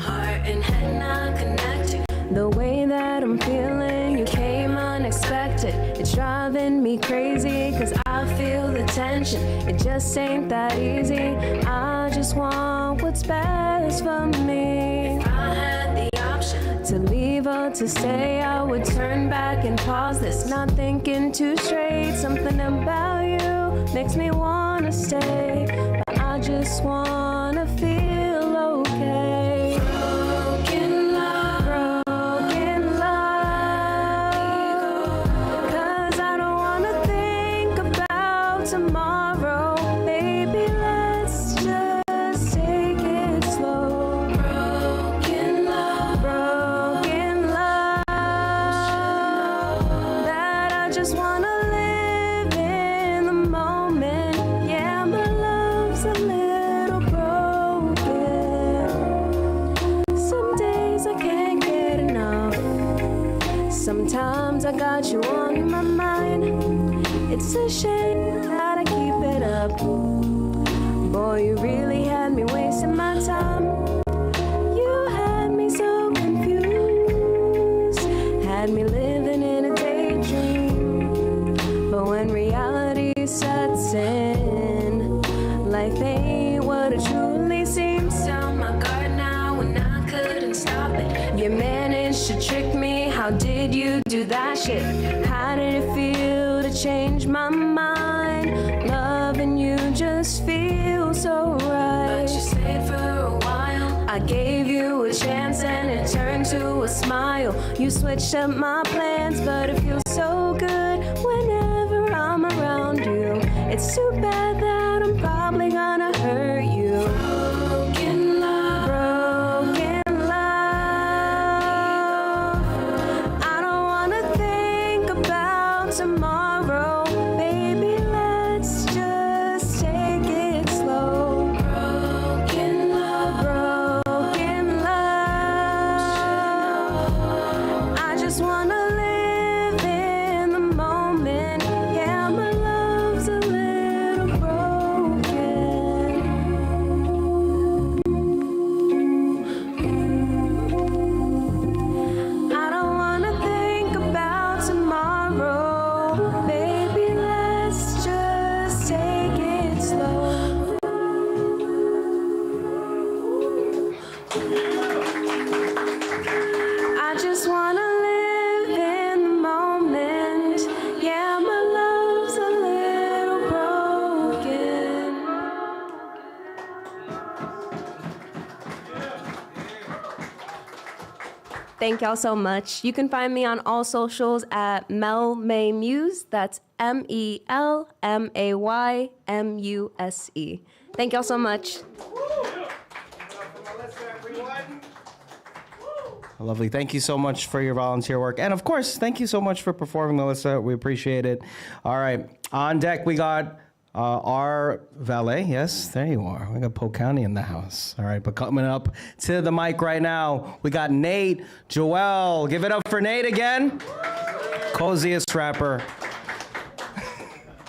Heart and head not connected. The way that I'm feeling, you came unexpected. It's driving me crazy, cause I feel the tension. It just ain't that easy. I just want what's best for me. If I had the option to leave or to stay, I would turn back and pause this. Not thinking too straight. Something about you makes me wanna stay, but I just wanna feel okay. Broken love, broken love. Cause I don't wanna think about tomorrow. Baby, let's just take it slow. Broken love, that I just wanna live in the moment. Yeah, my love's a little broken. Some days I can't get enough. Sometimes I got you on my mind. It's a shame that I keep it up. Boy, you really had me wasting my time. You had me so confused, had me living in a daydream. But when reality sets in, life ain't what it truly seems. Down my guard now and I couldn't stop it. You managed to trick me. How did you do that shit? How did it feel to change my mind? Loving you just feels so right. But you stayed for a while. I gave you a chance and it turned to a smile. You switched up my plans, but it feels so good whenever I'm around you. It's too bad that I'm probably gonna hurt you. Broken love, broken love. I don't wanna think about tomorrow. Baby, let's just take it slow. Broken love, broken love. I just wanna live in the moment. Yeah, my love's a little broken. I don't wanna think about tomorrow. Baby, let's just take it slow. I just wanna live in the moment. Yeah, my love's a little broken. Thank y'all so much. You can find me on all socials at Mel May Muse. That's MELMAYMUSE. Thank y'all so much. Lovely. Thank you so much for your volunteer work. And of course, thank you so much for performing, Melissa. We appreciate it. All right. On deck, we got our valet. Yes, there you are. We got Polk County in the house. All right. But coming up to the mic right now, we got Nate Joel. Give it up for Nate again. Coziest rapper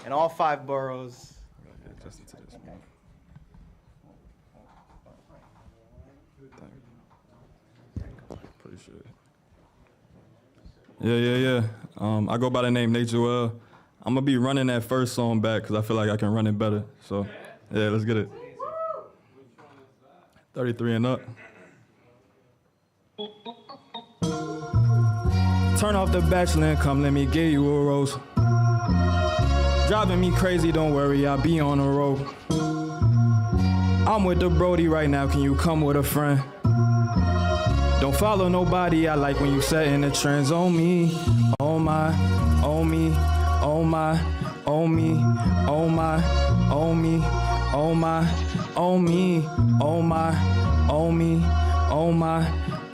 in all 5 boroughs. Yeah. I go by the name Nate Joel. I'm gonna be running that first song back because I feel like I can run it better. So, yeah, let's get it. 33 and up. Turn off the Bachelor and come let me give you a rose. Driving me crazy, don't worry, I'll be on the road. I'm with the Brody right now, can you come with a friend? Don't follow nobody, I like when you setting the trends on me. Oh my, oh me, oh my, oh me, oh my, oh me, oh my, oh me, oh my, oh me, oh my,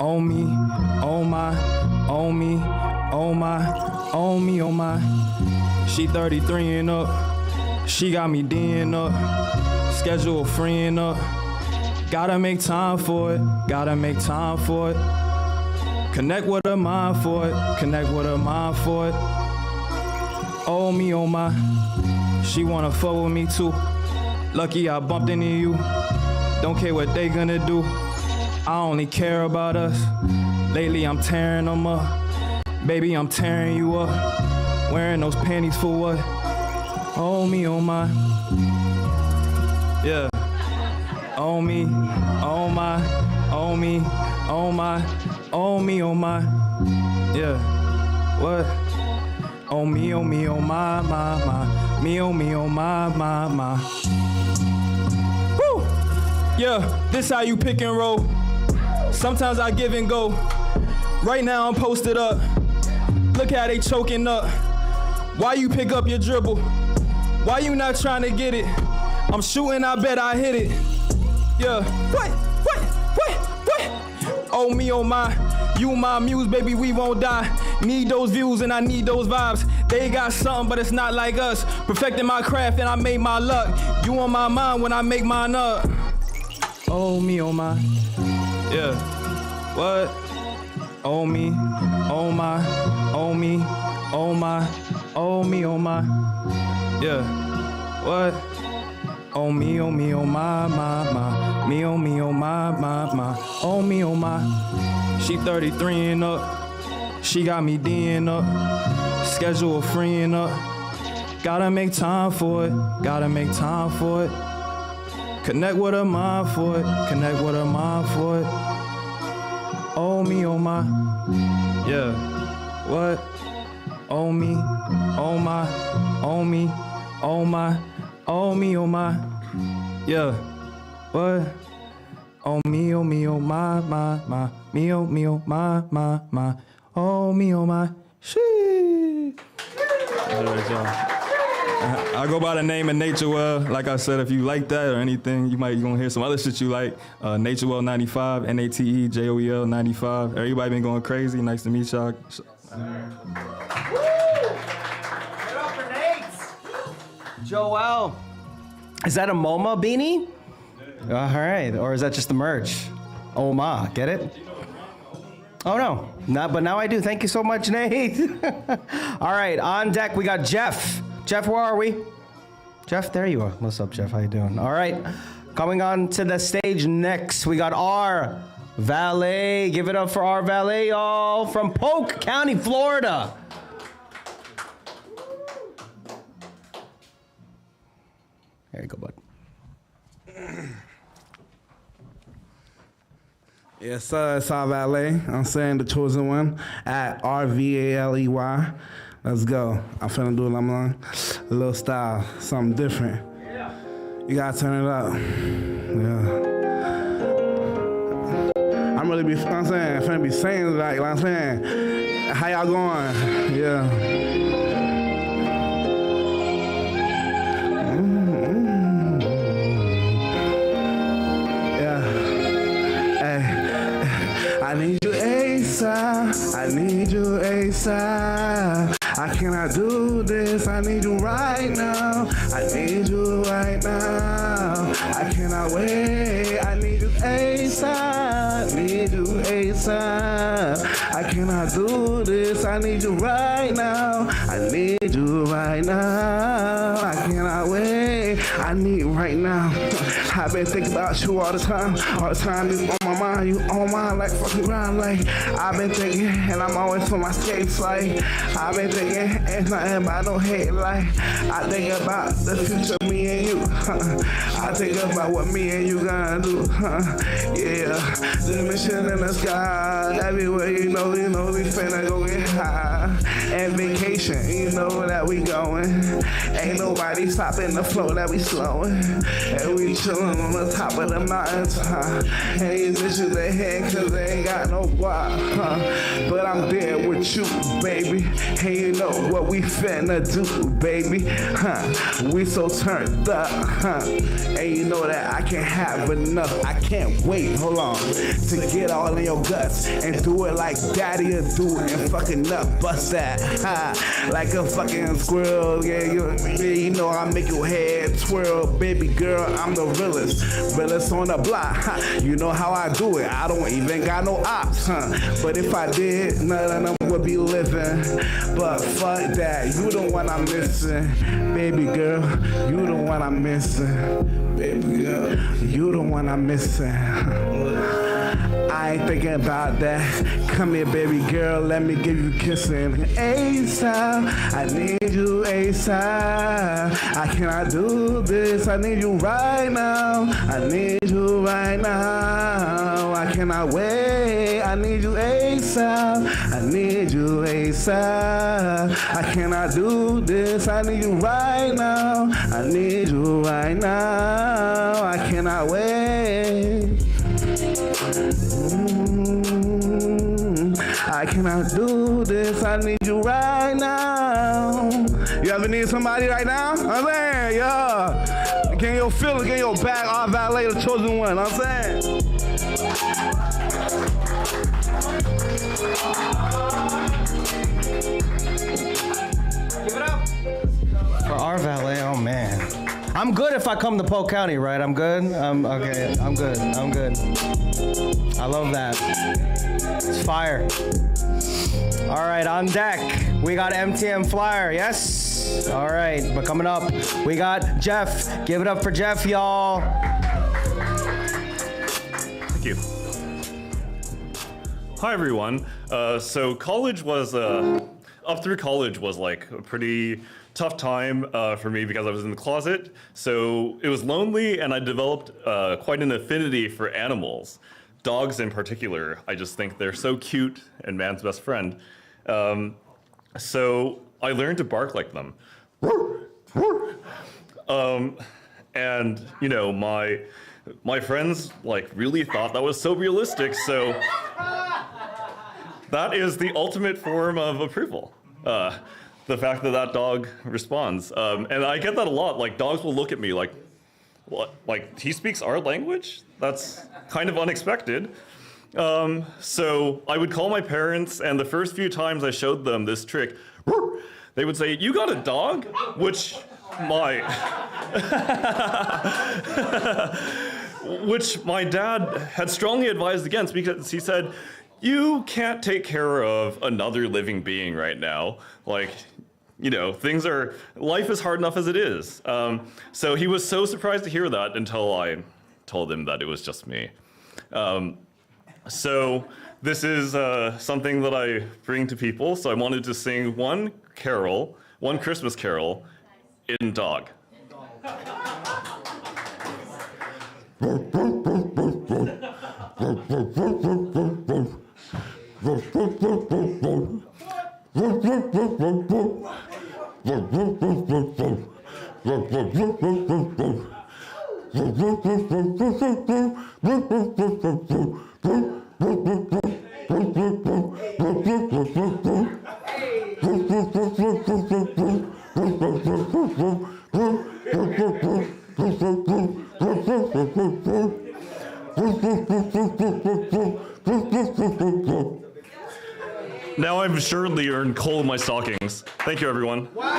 oh me, oh my, oh me, oh my. On me, oh my. She 33 and up. She got me D'ing up. Schedule freeing up. Gotta make time for it. Gotta make time for it. Connect with her mind for it. Connect with her mind for it. Oh me, oh my. She wanna fuck with me too. Lucky I bumped into you. Don't care what they gonna do. I only care about us. Lately I'm tearing them up. Baby, I'm tearing you up. Wearing those panties for what? Oh me, oh my. Yeah. Oh me, oh my, oh me, oh my, oh me, oh my. Yeah. What? Oh me, oh my, my. Me, oh my, my. Woo! Yeah, this how you pick and roll. Sometimes I give and go. Right now I'm posted up. Look how they choking up. Why you pick up your dribble? Why you not trying to get it? I'm shooting, I bet I hit it. Yeah. What? Oh me, oh my. You my muse, baby, we won't die. Need those views and I need those vibes. They got something, but it's not like us. Perfecting my craft and I made my luck. You on my mind when I make mine up. Oh me, oh my. Yeah. What? Oh me, oh my, oh me, oh my, oh me, oh my. Yeah. What? Oh me, oh my, my. Me, oh my, my. Oh me, oh my. She 33 and up. She got me D'ing up. Schedule freeing up. Gotta make time for it. Gotta make time for it. Connect with her mind for it. Connect with her mind for it. Oh me, oh my. Yeah. What? Oh me, oh my, oh me, oh my, oh me, oh my. Yeah. What? Oh me, oh my, my. Me, oh my, my. Oh me, oh my. Shee. I go by the name of Naturewell. Like I said, if you like that or anything, you gonna hear some other shit you like. Naturewell 95, NATEJOEL 95. Everybody been going crazy. Nice to meet y'all. Joel. Is that a MoMA beanie? All right. Or is that just the merch? Oma, get it? Oh, no. But now I do. Thank you so much, Nate. All right. On deck, we got Jeff. Jeff, where are we? Jeff, there you are. What's up, Jeff? How you doing? All right. Coming on to the stage next, we got our valet. Give it up for our valet, y'all, from Polk County, Florida. There you go, bud. Yes, sir, it's our valet. I'm saying the chosen one at RVALEY. Let's go. I'm finna do a little style, something different. Yeah. You gotta turn it up. Yeah. I'm really finna be saying like I'm saying, how y'all going? Yeah. I need you ASAP, I need you ASAP. I cannot do this, I need you right now. I need you right now. I cannot wait, I need you ASAP, need you ASAP. I cannot do this, I need you right now. I need you right now. I cannot wait, I need right now. I've been thinking about you all the time you on my mind, you on my like fucking around like I've been thinking and I'm always for my skates like I've been thinking it's nothing but no hate like I think about the future me and you I think about what me and you gonna do yeah the mission in the sky everywhere you know we finna go get high and vacation you know that we going ain't nobody stopping the flow that we slowing and we chillin' on the top of the mountains, and these bitches they hate cause they ain't got no guap, but I'm there with you, baby, and you know what we finna do, baby, we so turned up, and you know that I can't have enough, I can't wait, hold on, to get all in your guts, and do it like daddy will do it, and fucking up, bust that, like a fucking squirrel, yeah, you know I make your head twirl, baby girl, I'm the realest on the block, you know how I do it, I don't even got no ops, but if I did, none of them would be living, but fuck that, you the one I'm missing, baby girl, you the one I'm missing, baby girl, you the one I'm missing. I ain't thinking about that. Come here, baby girl, let me give you kissing. ASAP, I need you ASAP. I cannot do this, I need you right now. I need you right now. I cannot wait, I need you ASAP. I need you ASAP. I cannot do this, I need you right now. I need you right now. I cannot wait. I cannot do this, I need you right now. You ever need somebody right now? I'm saying, yeah. Get your feeling, get your back, our valet, the chosen one, I'm saying. Give it up. For our valet, oh man. I'm good if I come to Polk County, right? I'm good? Okay, I'm good. I love that. It's fire. All right, on deck, we got MTM Flyer, yes? All right, but coming up, we got Jeff. Give it up for Jeff, y'all. Thank you. Hi, everyone. So college was, up through college was like a pretty tough time for me because I was in the closet. So it was lonely, and I developed quite an affinity for animals. Dogs in particular. I just think they're so cute and man's best friend. So I learned to bark like them. And you know, my friends like really thought that was so realistic. So that is the ultimate form of approval. The fact that that dog responds. And I get that a lot. Like dogs will look at me like, what? Like he speaks our language? That's kind of unexpected. So I would call my parents, and the first few times I showed them this trick, they would say, "You got a dog?" Which my dad had strongly advised against, because he said, "You can't take care of another living being right now. Like, you know, life is hard enough as it is." So he was so surprised to hear that until I told him that it was just me. So this is something that I bring to people. So I wanted to sing one Christmas carol in dog. Now I've assuredly earned coal in my stockings. Thank you, everyone. Where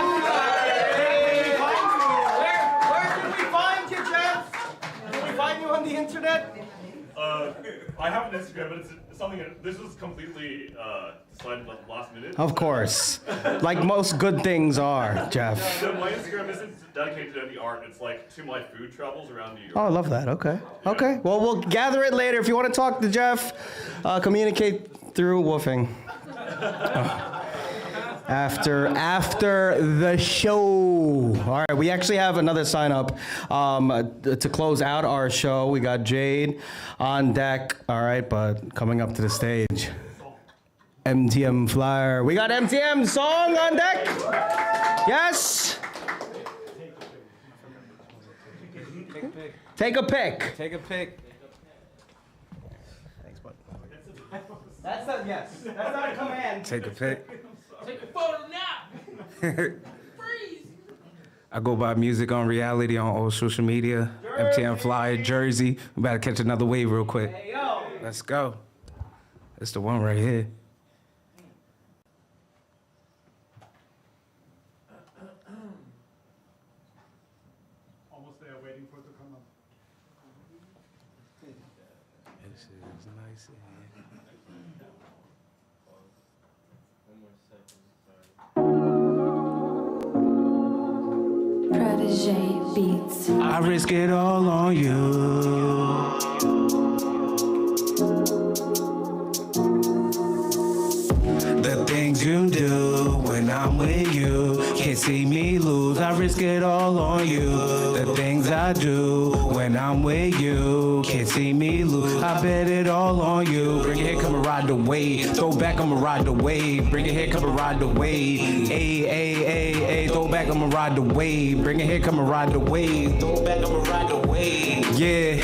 can we find you, Jeff? Can we find you on the internet? I have an Instagram, but it's something. This was completely decided at the last minute. Of course. Like most good things are, Jeff. So my Instagram isn't dedicated to any art. It's like to my food travels around New York. Oh, I love that. Okay. Okay. Well, we'll gather it later. If you want to talk to Jeff, communicate through woofing. After the show. All right, we actually have another sign up to close out our show. We got Jade on deck. All right, but coming up to the stage, MTM Flyer. We got MTM song on deck. Yes. Take a pic. Take a pic. Thanks, bud. That's not, yes. That's not a command. Take a pic. Take a photo now. I go by Music on Reality on all social media. MTN Flyer, Jersey. We about to catch another wave real quick. Hey, yo. Let's go. It's the one right here. Almost there, waiting for it to come up. This is nice. Protege Beats. I risk it all on you. The things you do when I'm with you, can't see me lose. I risk it all on you. The things I do when I'm with you, can't see me lose. I bet it all on you. Bring it here, come and ride the wave. Throw back, I'ma ride the wave. Bring it here, come and ride the wave. Ay. Throw back, I'ma ride the wave. Bring it here, come and ride the wave. Throw back, I'ma ride the wave. Yeah,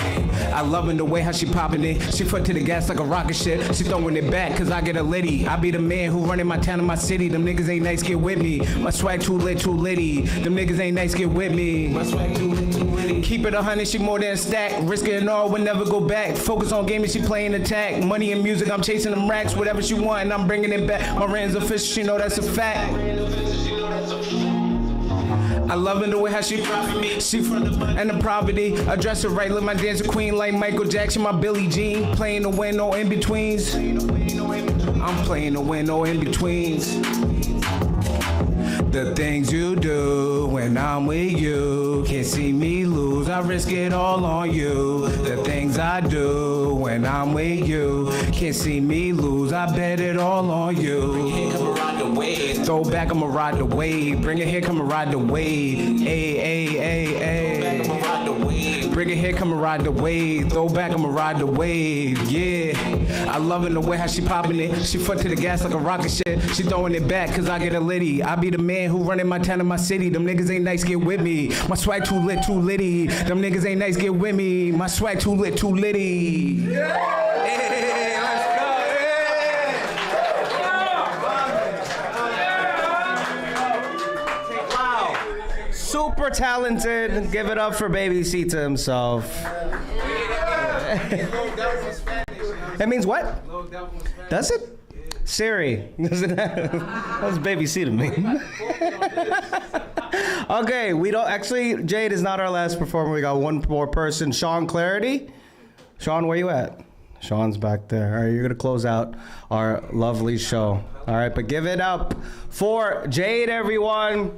I loving the way how she popping it. She foot to the gas like a rocket ship. She throwing it back, cause I get a litty. I be the man who running my town and my city. Them niggas ain't nice, get with me. My swag too lit, too litty. Them niggas ain't nice, get with me. My swag too lit, too litty. Keep it 100, she more than a stack. Risk it all, will never go back. Focus on gaming, she playing attack. Money and music, I'm chasing them racks. Whatever she want, and I'm bringing it back. My rand's official, she know that's a fact. I loving the way how she profit me. She from the and the poverty. I dress her right, look my dancer queen like Michael Jackson, my Billie Jean. Playing to win, no in betweens. I'm playing to win, no in betweens. The things you do when I'm with you, can't see me lose. I risk it all on you. The things I do when I'm with you, can't see me lose. I bet it all on you. Bring it here, come and ride the wave. Throw back, I'ma ride the wave. Bring it here, come and ride the wave. Ay. Throw back, I'ma ride the wave. Bring it here, come and ride the wave. Throw back, I'ma ride the wave. Yeah, I loving the way how she popping it. She foot to the gas like a rocket ship. She throwing it back, cause I get a litty. I be the man who running my town and my city. Them niggas ain't nice, get with me. My swag too lit, too litty. Them niggas ain't nice, get with me. My swag too lit, too litty. Hey, let's go. Wow. Super talented. Give it up for Baby Sita himself. That means what? Does it? Siri. That's Baby Sita mean. Okay, we don't actually. Jade is not our last performer. We got one more person. Sean Clarity. Sean, where you at? Sean's back there. All right, you're gonna close out our lovely show. All right, but give it up for Jade, everyone.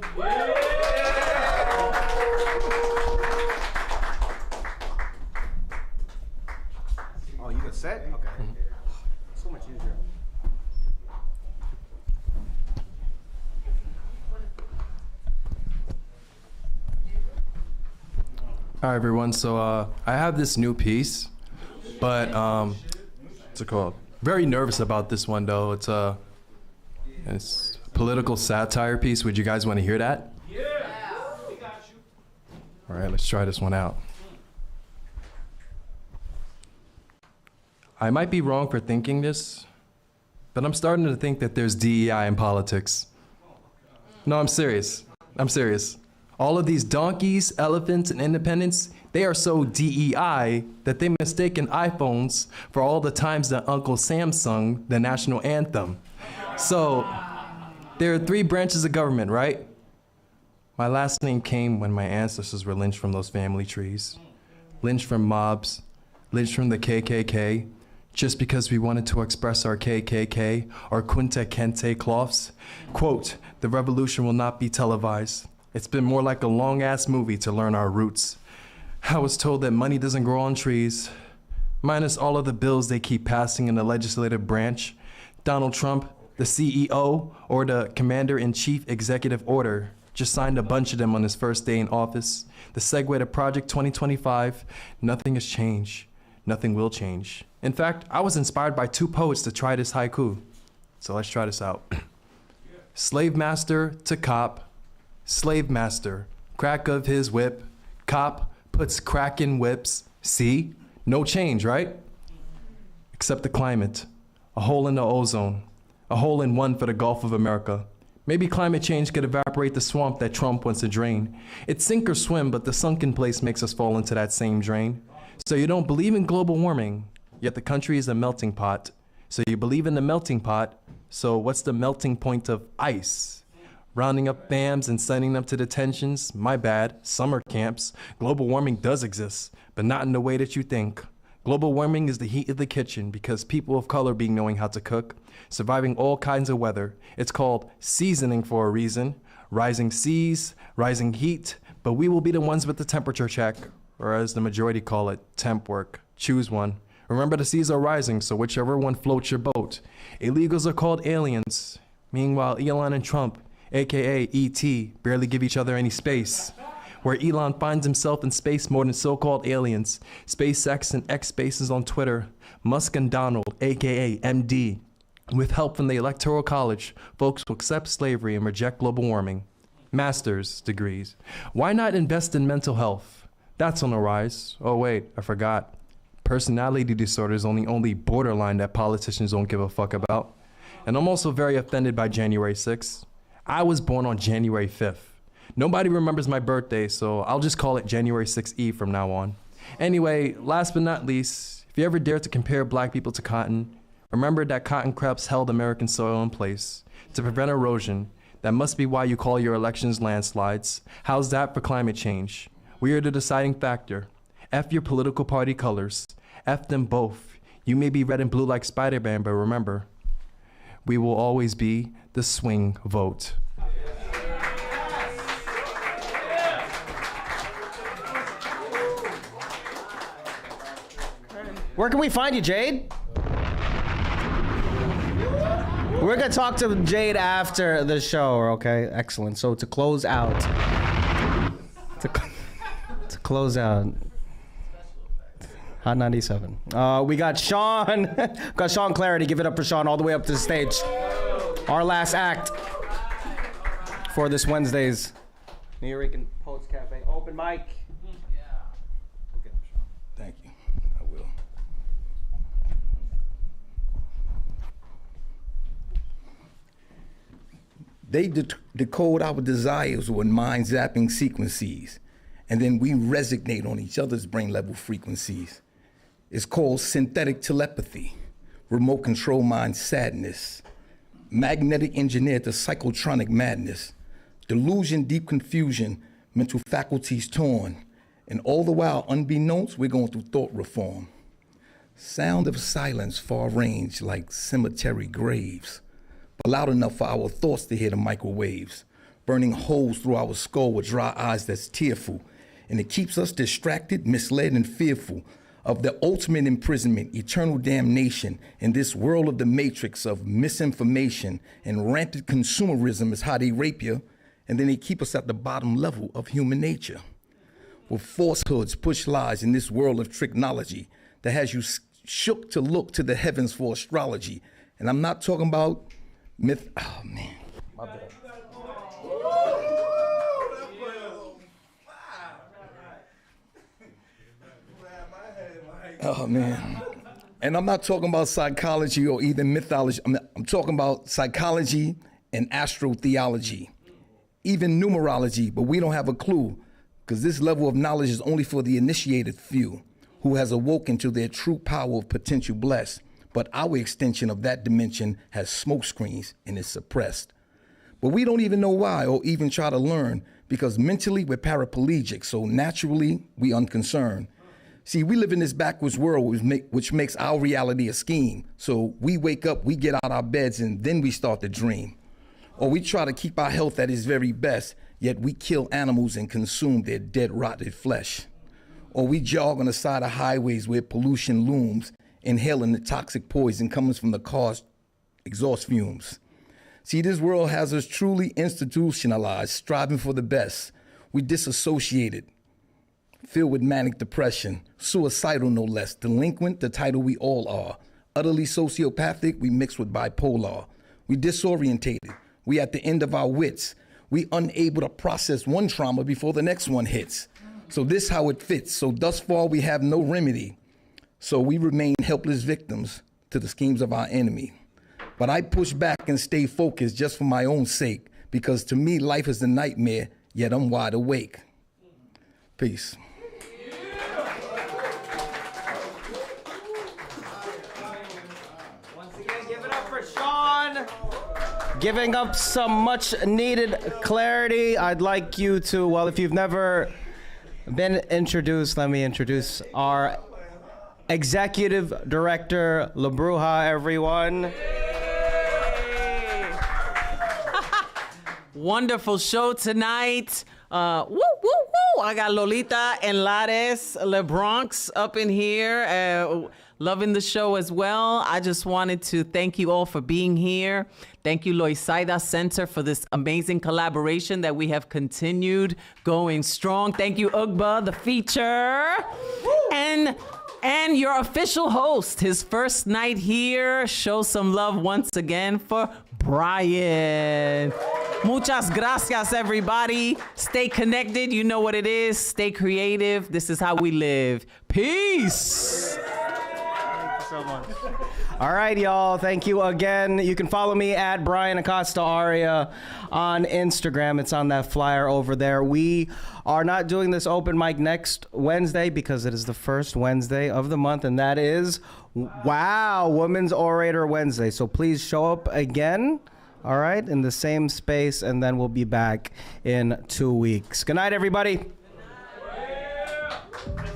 Oh, you got set? Okay. So much easier. Hi everyone, so I have this new piece, but what's it called? Very nervous about this one though. It's a political satire piece. Would you guys want to hear that? Yeah. We got you. All right, let's try this one out. I might be wrong for thinking this, but I'm starting to think that there's DEI in politics. No, I'm serious. I'm serious. All of these donkeys, elephants, and independents, they are so DEI that they mistaken iPhones for all the times that Uncle Sam sung the national anthem. So there are 3 branches of government, right? My last name came when my ancestors were lynched from those family trees. Lynched from mobs, lynched from the KKK, just because we wanted to express our KKK, our Kunta Kinte cloths. Quote, the revolution will not be televised. It's been more like a long-ass movie to learn our roots. I was told that money doesn't grow on trees, minus all of the bills they keep passing in the legislative branch. Donald Trump, the CEO, or the Commander-in-Chief Executive Order, just signed a bunch of them on his first day in office. The segue to Project 2025, nothing has changed. Nothing will change. In fact, I was inspired by 2 poets to try this haiku. So let's try this out. Slave master to cop, slave master, crack of his whip, cop, puts crack in whips. See? No change, right? Except the climate. A hole in the ozone. A hole in one for the Gulf of America. Maybe climate change could evaporate the swamp that Trump wants to drain. It's sink or swim, but the sunken place makes us fall into that same drain. So you don't believe in global warming, yet the country is a melting pot. So you believe in the melting pot, so what's the melting point of ice? Rounding up BAMs and sending them to detentions? My bad, summer camps. Global warming does exist, but not in the way that you think. Global warming is the heat of the kitchen because people of color being knowing how to cook, surviving all kinds of weather. It's called seasoning for a reason. Rising seas, rising heat, but we will be the ones with the temperature check, or as the majority call it, temp work. Choose one. Remember the seas are rising, so whichever one floats your boat. Illegals are called aliens. Meanwhile, Elon and Trump, aka ET, barely give each other any space. Where Elon finds himself in space more than so-called aliens. SpaceX and X Spaces on Twitter. Musk and Donald, aka MD. With help from the Electoral College, folks will accept slavery and reject global warming. Master's degrees. Why not invest in mental health? That's on the rise. Oh wait, I forgot. Personality disorder is only borderline that politicians don't give a fuck about. And I'm also very offended by January 6th. I was born on January 5th. Nobody remembers my birthday, so I'll just call it January 6th Eve from now on. Anyway, last but not least, if you ever dare to compare black people to cotton, remember that cotton crops held American soil in place to prevent erosion. That must be why you call your elections landslides. How's that for climate change? We are the deciding factor. F your political party colors. F them both. You may be red and blue like Spider-Man, but remember, we will always be the swing vote. Where can we find you, Jade? We're gonna talk to Jade after the show, okay? Excellent. So to close out, Hot 97. We got Sean. Got Sean Clarity. Give it up for Sean all the way up to the stage. Our last act for this Wednesday's Nuyorican Poets Cafe open mic. Thank you. I will. They decode our desires with mind-zapping sequences, and then we resonate on each other's brain-level frequencies. It's called synthetic telepathy, remote control mind sadness, magnetic engineered to psychotronic madness, delusion, deep confusion, mental faculties torn, and all the while, unbeknownst, we're going through thought reform. Sound of silence, far range like cemetery graves, but loud enough for our thoughts to hear the microwaves, burning holes through our skull with dry eyes that's tearful, and it keeps us distracted, misled, and fearful of the ultimate imprisonment, eternal damnation in this world of the matrix of misinformation and rampant consumerism is how they rape you, and then they keep us at the bottom level of human nature. With falsehoods, push lies in this world of technology that has you shook to look to the heavens for astrology. And I'm not talking about myth. Oh, man. My bad. Oh, man. And I'm not talking about psychology or even mythology. I'm talking about psychology and astrotheology, even numerology, but we don't have a clue because this level of knowledge is only for the initiated few who has awoken to their true power of potential bless. But our extension of that dimension has smoke screens and is suppressed. But we don't even know why or even try to learn because mentally we're paraplegic, so naturally we unconcerned. See, we live in this backwards world which makes our reality a scheme. So we wake up, we get out our beds, and then we start to dream. Or we try to keep our health at its very best, yet we kill animals and consume their dead, rotted flesh. Or we jog on the side of highways where pollution looms, inhaling the toxic poison coming from the car's exhaust fumes. See, this world has us truly institutionalized, striving for the best. We disassociated, filled with manic depression, suicidal no less, delinquent, the title we all are. Utterly sociopathic, we mix with bipolar. We disorientated, we at the end of our wits. We unable to process one trauma before the next one hits. So this how it fits. So thus far we have no remedy. So we remain helpless victims to the schemes of our enemy. But I push back and stay focused just for my own sake, because to me life is a nightmare, yet I'm wide awake. Peace. Once again, give it up for Sean. Giving up some much needed clarity. I'd like you to, well, if you've never been introduced, let me introduce our Executive Director, La Bruja, everyone. Wonderful show tonight. Woo, woo, woo. I got Lolita and Lares, Le Bronx up in here. Loving the show as well. I just wanted to thank you all for being here. Thank you, Loisaida Center, for this amazing collaboration that we have continued going strong. Thank you, Ugba, the feature. And your official host, his first night here. Show some love once again for Brian. Muchas gracias, everybody. Stay connected. You know what it is. Stay creative. This is how we live. Peace. So much. All right, y'all. Thank you again. You can follow me at Brian Acosta Aria on Instagram. It's on that flyer over there. We are not doing this open mic next Wednesday because it is the first Wednesday of the month, and that is, wow, Women's Orator Wednesday. So please show up again, all right, in the same space, and then we'll be back in 2 weeks. Good night, everybody. Yeah.